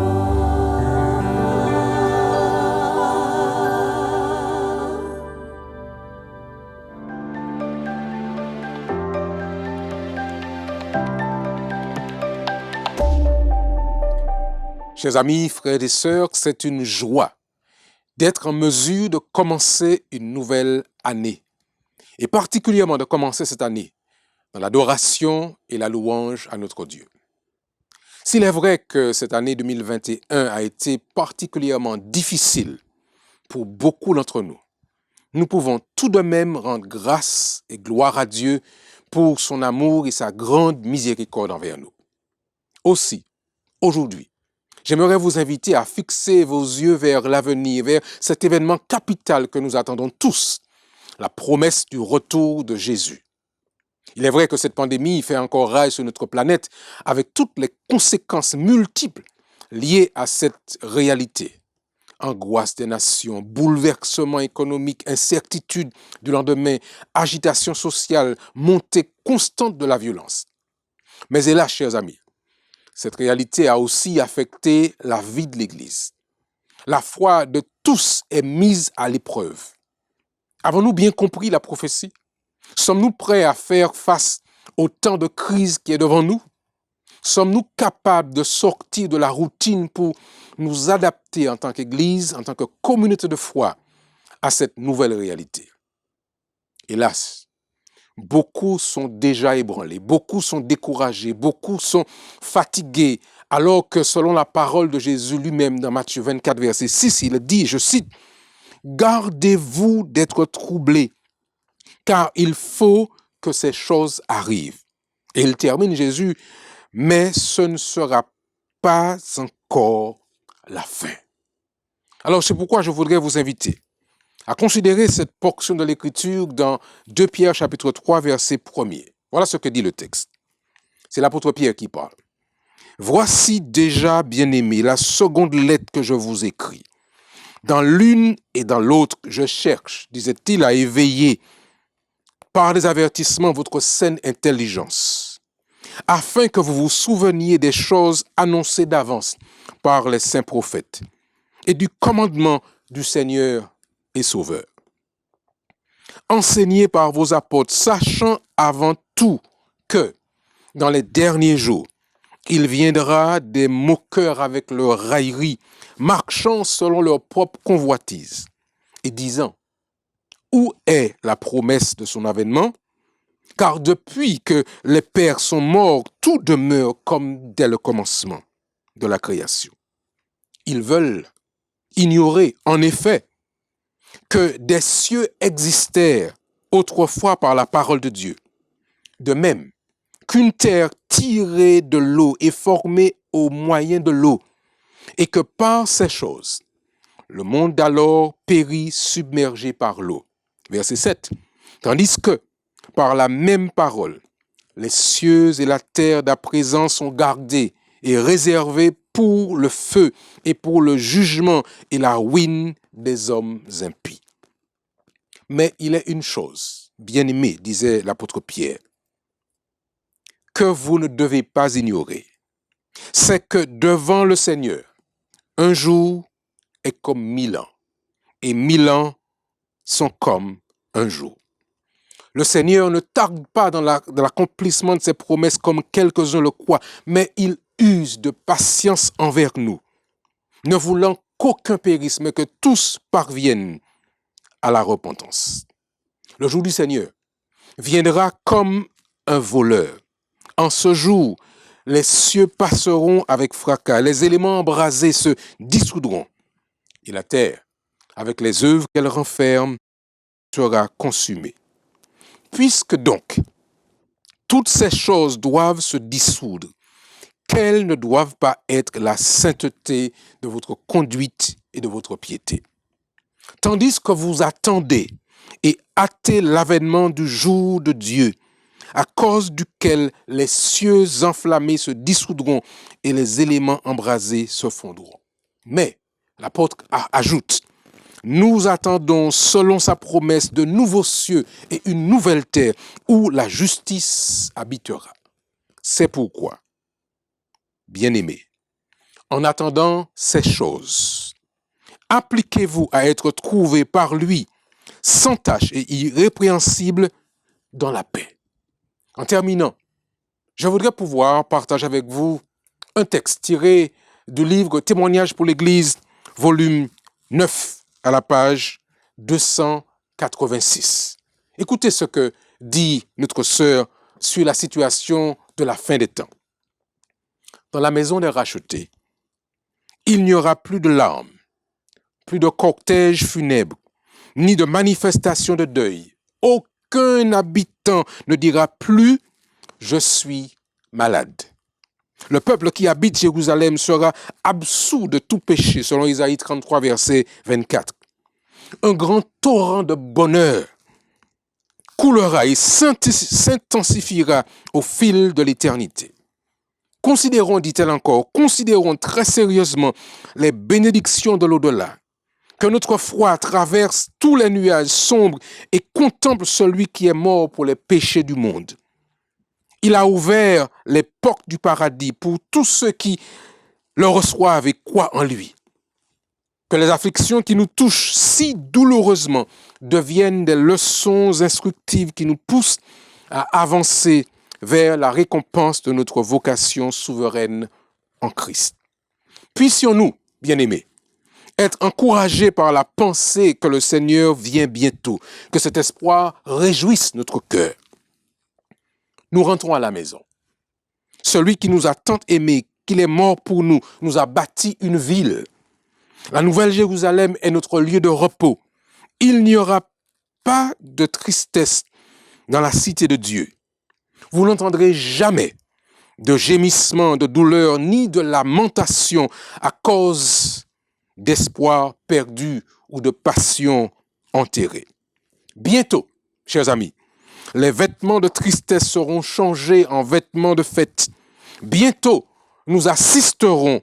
Chers amis, frères et sœurs, c'est une joie d'être en mesure de commencer une nouvelle année. Et particulièrement de commencer cette année dans l'adoration et la louange à notre Dieu. S'il est vrai que cette année 2021 a été particulièrement difficile pour beaucoup d'entre nous, nous pouvons tout de même rendre grâce et gloire à Dieu pour son amour et sa grande miséricorde envers nous. Aussi, aujourd'hui, j'aimerais vous inviter à fixer vos yeux vers l'avenir, vers cet événement capital que nous attendons tous, la promesse du retour de Jésus. Il est vrai que cette pandémie fait encore rage sur notre planète avec toutes les conséquences multiples liées à cette réalité. Angoisse des nations, bouleversement économique, incertitude du lendemain, agitation sociale, montée constante de la violence. Mais hélas, chers amis, cette réalité a aussi affecté la vie de l'Église. La foi de tous est mise à l'épreuve. Avons-nous bien compris la prophétie? Sommes-nous prêts à faire face au temps de crise qui est devant nous? Sommes-nous capables de sortir de la routine pour nous adapter en tant qu'Église, en tant que communauté de foi, à cette nouvelle réalité? Hélas, beaucoup sont déjà ébranlés, beaucoup sont découragés, beaucoup sont fatigués, alors que selon la parole de Jésus lui-même dans Matthieu 24, verset 6, il dit, je cite, « Gardez-vous d'être troublés, car il faut que ces choses arrivent. » Et il termine Jésus, « Mais ce ne sera pas encore la fin. » Alors c'est pourquoi je voudrais vous inviter à considérer cette portion de l'Écriture dans 2 Pierre chapitre 3 verset 1er. Voilà ce que dit le texte. C'est l'apôtre Pierre qui parle. « Voici déjà, bien-aimés, la seconde lettre que je vous écris. Dans l'une et dans l'autre, je cherche, disait-il, à éveiller par des avertissements votre saine intelligence, afin que vous vous souveniez des choses annoncées d'avance par les saints prophètes et du commandement du Seigneur et Sauveur. Enseignez par vos apôtres, sachant avant tout que, dans les derniers jours, il viendra des moqueurs avec leur raillerie, marchant selon leur propre convoitise, et disant, où est la promesse de son avènement? Car depuis que les pères sont morts, tout demeure comme dès le commencement de la création. Ils veulent ignorer, en effet, que des cieux existèrent autrefois par la parole de Dieu, de même qu'une terre tirée de l'eau est formée au moyen de l'eau, et que par ces choses, le monde d'alors périt submergé par l'eau. Verset 7. Tandis que, par la même parole, les cieux et la terre d'à présent sont gardés et réservés pour le feu et pour le jugement et la ruine des hommes impies. Mais il est une chose, bien-aimé, disait l'apôtre Pierre, que vous ne devez pas ignorer, c'est que devant le Seigneur, un jour est comme 1000 ans, et 1000 ans sont comme un jour. Le Seigneur ne tarde pas dans l'accomplissement de ses promesses comme quelques-uns le croient, mais il use de patience envers nous, ne voulant qu'aucun périsse, mais que tous parviennent à la repentance. Le jour du Seigneur viendra comme un voleur. En ce jour, les cieux passeront avec fracas, les éléments embrasés se dissoudront, et la terre, avec les œuvres qu'elle renferme, sera consumée. Puisque donc, toutes ces choses doivent se dissoudre, quelles ne doivent pas être la sainteté de votre conduite et de votre piété. Tandis que vous attendez et hâtez l'avènement du jour de Dieu, à cause duquel les cieux enflammés se dissoudront et les éléments embrasés se fondront. Mais, l'apôtre ajoute, nous attendons, selon sa promesse, de nouveaux cieux et une nouvelle terre où la justice habitera. C'est pourquoi, bien-aimés, en attendant ces choses, appliquez-vous à être trouvés par lui, sans tache et irrépréhensibles, dans la paix. En terminant, je voudrais pouvoir partager avec vous un texte tiré du livre Témoignages pour l'Église, volume 9, à la page 286. Écoutez ce que dit notre sœur sur la situation de la fin des temps. Dans la maison des rachetés, il n'y aura plus de larmes, plus de cortège funèbre, ni de manifestation de deuil. Aucun habitant ne dira plus « Je suis malade ». Le peuple qui habite Jérusalem sera absous de tout péché, selon Isaïe 33, verset 24. Un grand torrent de bonheur coulera et s'intensifiera au fil de l'éternité. Considérons, dit-elle encore, considérons très sérieusement les bénédictions de l'au-delà. Que notre foi traverse tous les nuages sombres et contemple celui qui est mort pour les péchés du monde. Il a ouvert les portes du paradis pour tous ceux qui le reçoivent et croient en lui. Que les afflictions qui nous touchent si douloureusement deviennent des leçons instructives qui nous poussent à avancer vers la récompense de notre vocation souveraine en Christ. Puissions-nous, bien-aimés, être encouragés par la pensée que le Seigneur vient bientôt, que cet espoir réjouisse notre cœur. Nous rentrons à la maison. Celui qui nous a tant aimés, qu'il est mort pour nous, nous a bâti une ville. La Nouvelle Jérusalem est notre lieu de repos. Il n'y aura pas de tristesse dans la cité de Dieu. Vous n'entendrez jamais de gémissement, de douleur, ni de lamentation à cause d'espoir perdu ou de passion enterrée. Bientôt, chers amis, les vêtements de tristesse seront changés en vêtements de fête. Bientôt, nous assisterons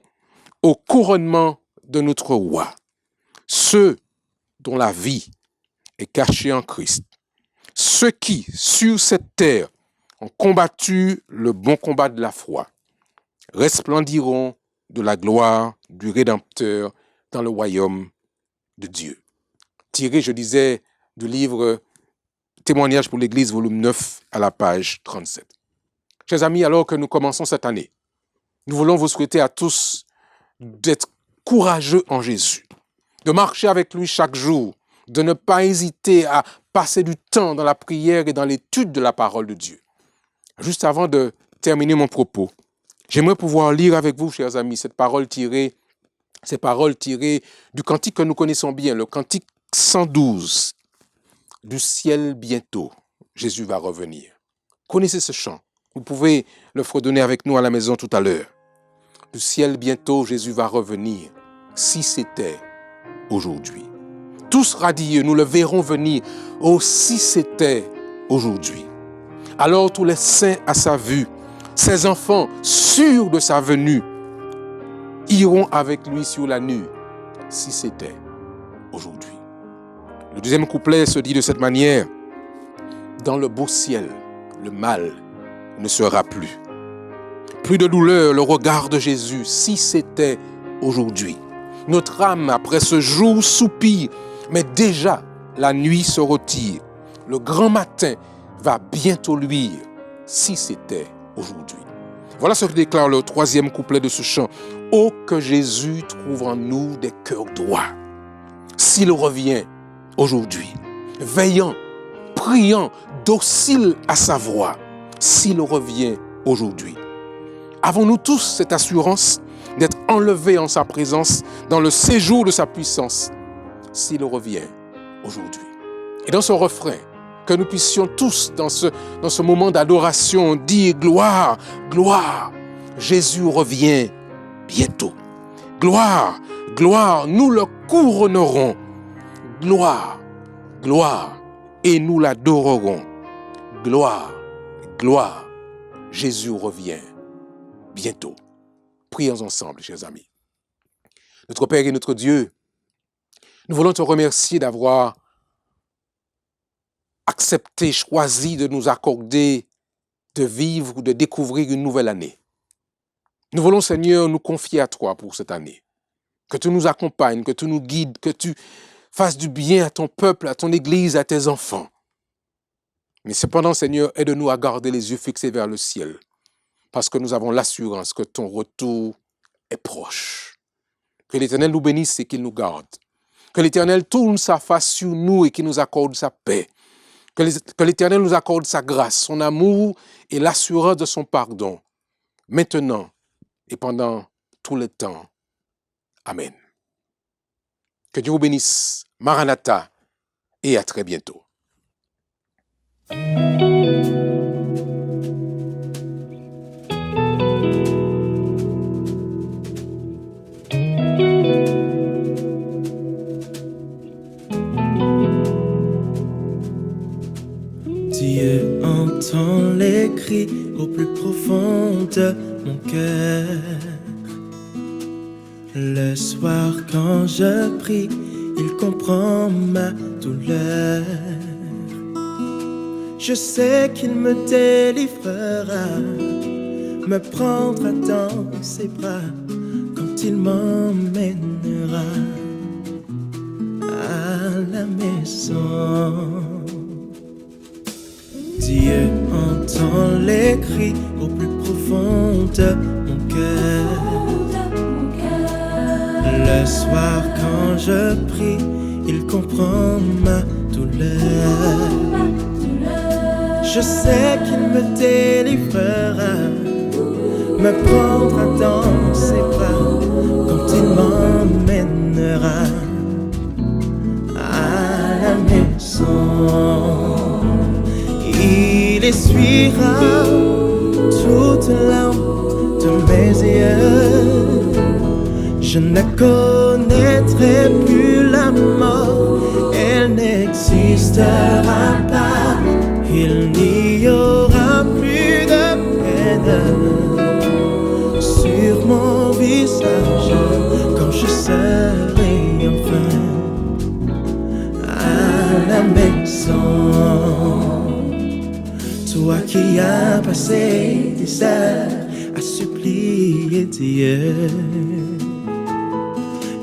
au couronnement de notre roi. Ceux dont la vie est cachée en Christ. Ceux qui, sur cette terre, ont combattu le bon combat de la foi, resplendiront de la gloire du Rédempteur dans le royaume de Dieu. Tiré, je disais, du livre Témoignages pour l'Église, volume 9, à la page 37. Chers amis, alors que nous commençons cette année, nous voulons vous souhaiter à tous d'être courageux en Jésus, de marcher avec lui chaque jour, de ne pas hésiter à passer du temps dans la prière et dans l'étude de la parole de Dieu. Juste avant de terminer mon propos, j'aimerais pouvoir lire avec vous, chers amis, ces paroles tirées du cantique que nous connaissons bien, le cantique 112, du ciel bientôt, Jésus va revenir. Connaissez ce chant, vous pouvez le fredonner avec nous à la maison tout à l'heure. Du ciel bientôt, Jésus va revenir, si c'était aujourd'hui. Tous radieux, nous le verrons venir, oh si c'était aujourd'hui. Alors tous les saints à sa vue, ses enfants sûrs de sa venue, iront avec lui sur la nue, si c'était aujourd'hui. Le deuxième couplet se dit de cette manière: dans le beau ciel, le mal ne sera plus. Plus de douleur, le regard de Jésus, si c'était aujourd'hui. Notre âme, après ce jour, soupire, mais déjà la nuit se retire. Le grand matin va bientôt luire, si c'était aujourd'hui. Voilà ce que déclare le troisième couplet de ce chant. Oh, que Jésus trouve en nous des cœurs droits, s'il revient aujourd'hui, veillant, priant, docile à sa voix, s'il revient aujourd'hui. Avons-nous tous cette assurance d'être enlevés en sa présence dans le séjour de sa puissance, s'il revient aujourd'hui? Et dans ce refrain, que nous puissions tous, dans ce moment d'adoration, dire gloire, gloire, Jésus revient bientôt. Gloire, gloire, nous le couronnerons. Gloire, gloire, et nous l'adorerons. Gloire, gloire, Jésus revient bientôt. Prions ensemble, chers amis. Notre Père et notre Dieu, nous voulons te remercier d'avoir accepté, choisi de nous accorder de vivre ou de découvrir une nouvelle année. Nous voulons, Seigneur, nous confier à toi pour cette année. Que tu nous accompagnes, que tu nous guides, que tu fasses du bien à ton peuple, à ton Église, à tes enfants. Mais cependant, Seigneur, aide-nous à garder les yeux fixés vers le ciel, parce que nous avons l'assurance que ton retour est proche. Que l'Éternel nous bénisse et qu'il nous garde. Que l'Éternel tourne sa face sur nous et qu'il nous accorde sa paix. Que l'Éternel nous accorde sa grâce, son amour et l'assurance de son pardon, maintenant et pendant tout le temps. Amen. Que Dieu vous bénisse. Maranatha et à très bientôt. Dieu entend les cris au plus profond de mon cœur. Le soir quand je prie, il comprend ma douleur. Je sais qu'il me délivrera, me prendra dans ses bras quand il m'emmènera à la maison. Dieu entend les cris au plus profond de mon cœur. Le soir quand je prie, il comprend ma douleur. Je sais qu'il me délivrera, me prendra dans ses bras quand il m'emmènera à la maison. Il essuiera toute larme de mes yeux. Je ne connaîtrai plus la mort, elle n'existera pas. Il n'y aura plus de peine sur mon visage quand je serai enfin à la maison. toi qui as passé des heures à supplier Dieu,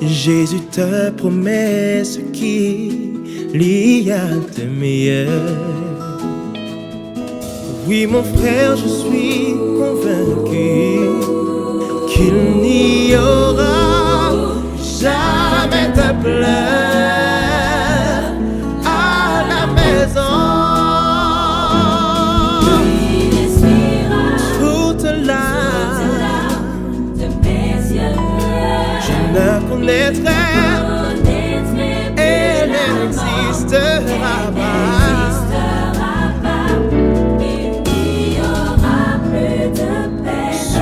Jésus te promet ce qu'il y a de meilleur. Oui mon frère, je suis convaincu qu'il n'y aura jamais de pleurs à la maison. Toute larme de mes yeux, je ne connaîtrai, elle n'existera pas.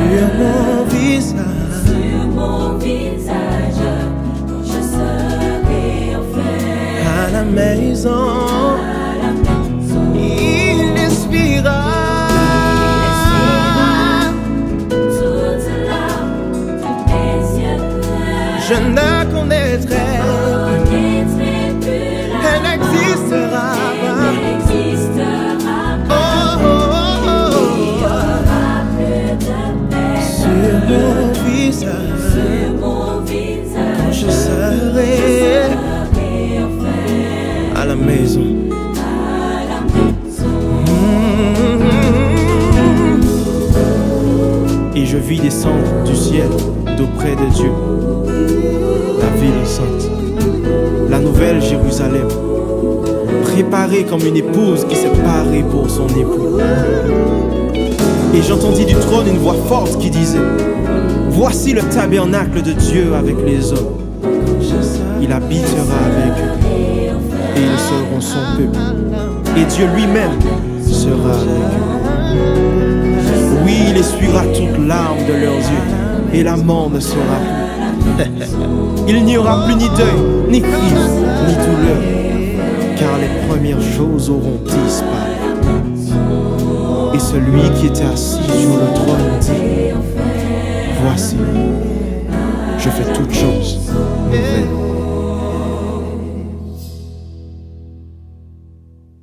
Sur mon visage, quand je serai enfin à la maison, il expira toute larme de mes yeux. Je ne connaîtrai plus, elle n'existera pas. Sur mon visage, quand je serai à la maison. Et je vis descendre du ciel d'auprès de Dieu la ville sainte, la nouvelle Jérusalem, préparée comme une épouse qui s'est parée pour son époux. Et j'entendis du trône une voix forte qui disait: voici le tabernacle de Dieu avec les hommes. Il habitera avec eux, et ils seront son peuple, et Dieu lui-même sera avec eux. Oui, il essuiera toute larme de leurs yeux, et la mort ne sera plus. Il n'y aura plus ni deuil, ni cri, ni douleur, car les premières choses auront disparu. Et celui qui était assis sur le trône dit: voici, je fais toutes choses nouvelles.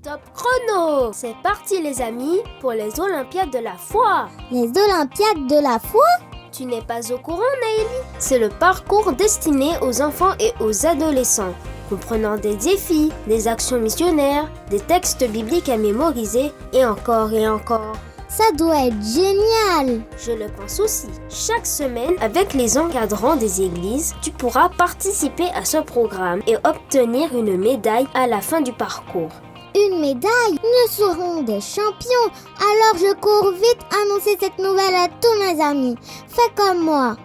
Top chrono! C'est parti les amis pour les Olympiades de la foi. Les Olympiades de la foi? Tu n'es pas au courant Naëlie? C'est le parcours destiné aux enfants et aux adolescents, comprenant des défis, des actions missionnaires, des textes bibliques à mémoriser et encore et encore. Ça doit être génial! Je le pense aussi. Chaque semaine, avec les encadrants des églises, tu pourras participer à ce programme et obtenir une médaille à la fin du parcours. Une médaille? Nous serons des champions! Alors je cours vite annoncer cette nouvelle à tous mes amis. Fais comme moi!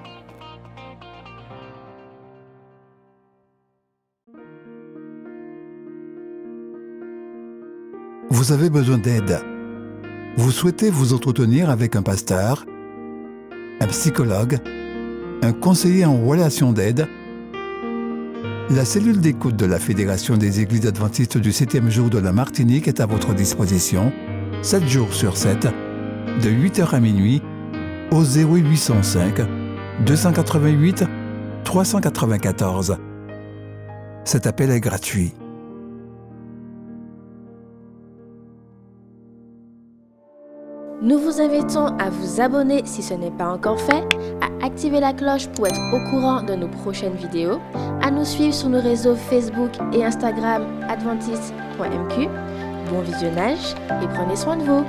Vous avez besoin d'aide. Vous souhaitez vous entretenir avec un pasteur, un psychologue, un conseiller en relations d'aide. La cellule d'écoute de la Fédération des Églises adventistes du 7e jour de la Martinique est à votre disposition, 7 jours sur 7, de 8h à minuit, au 0805 288 394. Cet appel est gratuit. Nous vous invitons à vous abonner si ce n'est pas encore fait, à activer la cloche pour être au courant de nos prochaines vidéos, à nous suivre sur nos réseaux Facebook et Instagram adventiste.mq. Bon visionnage et prenez soin de vous.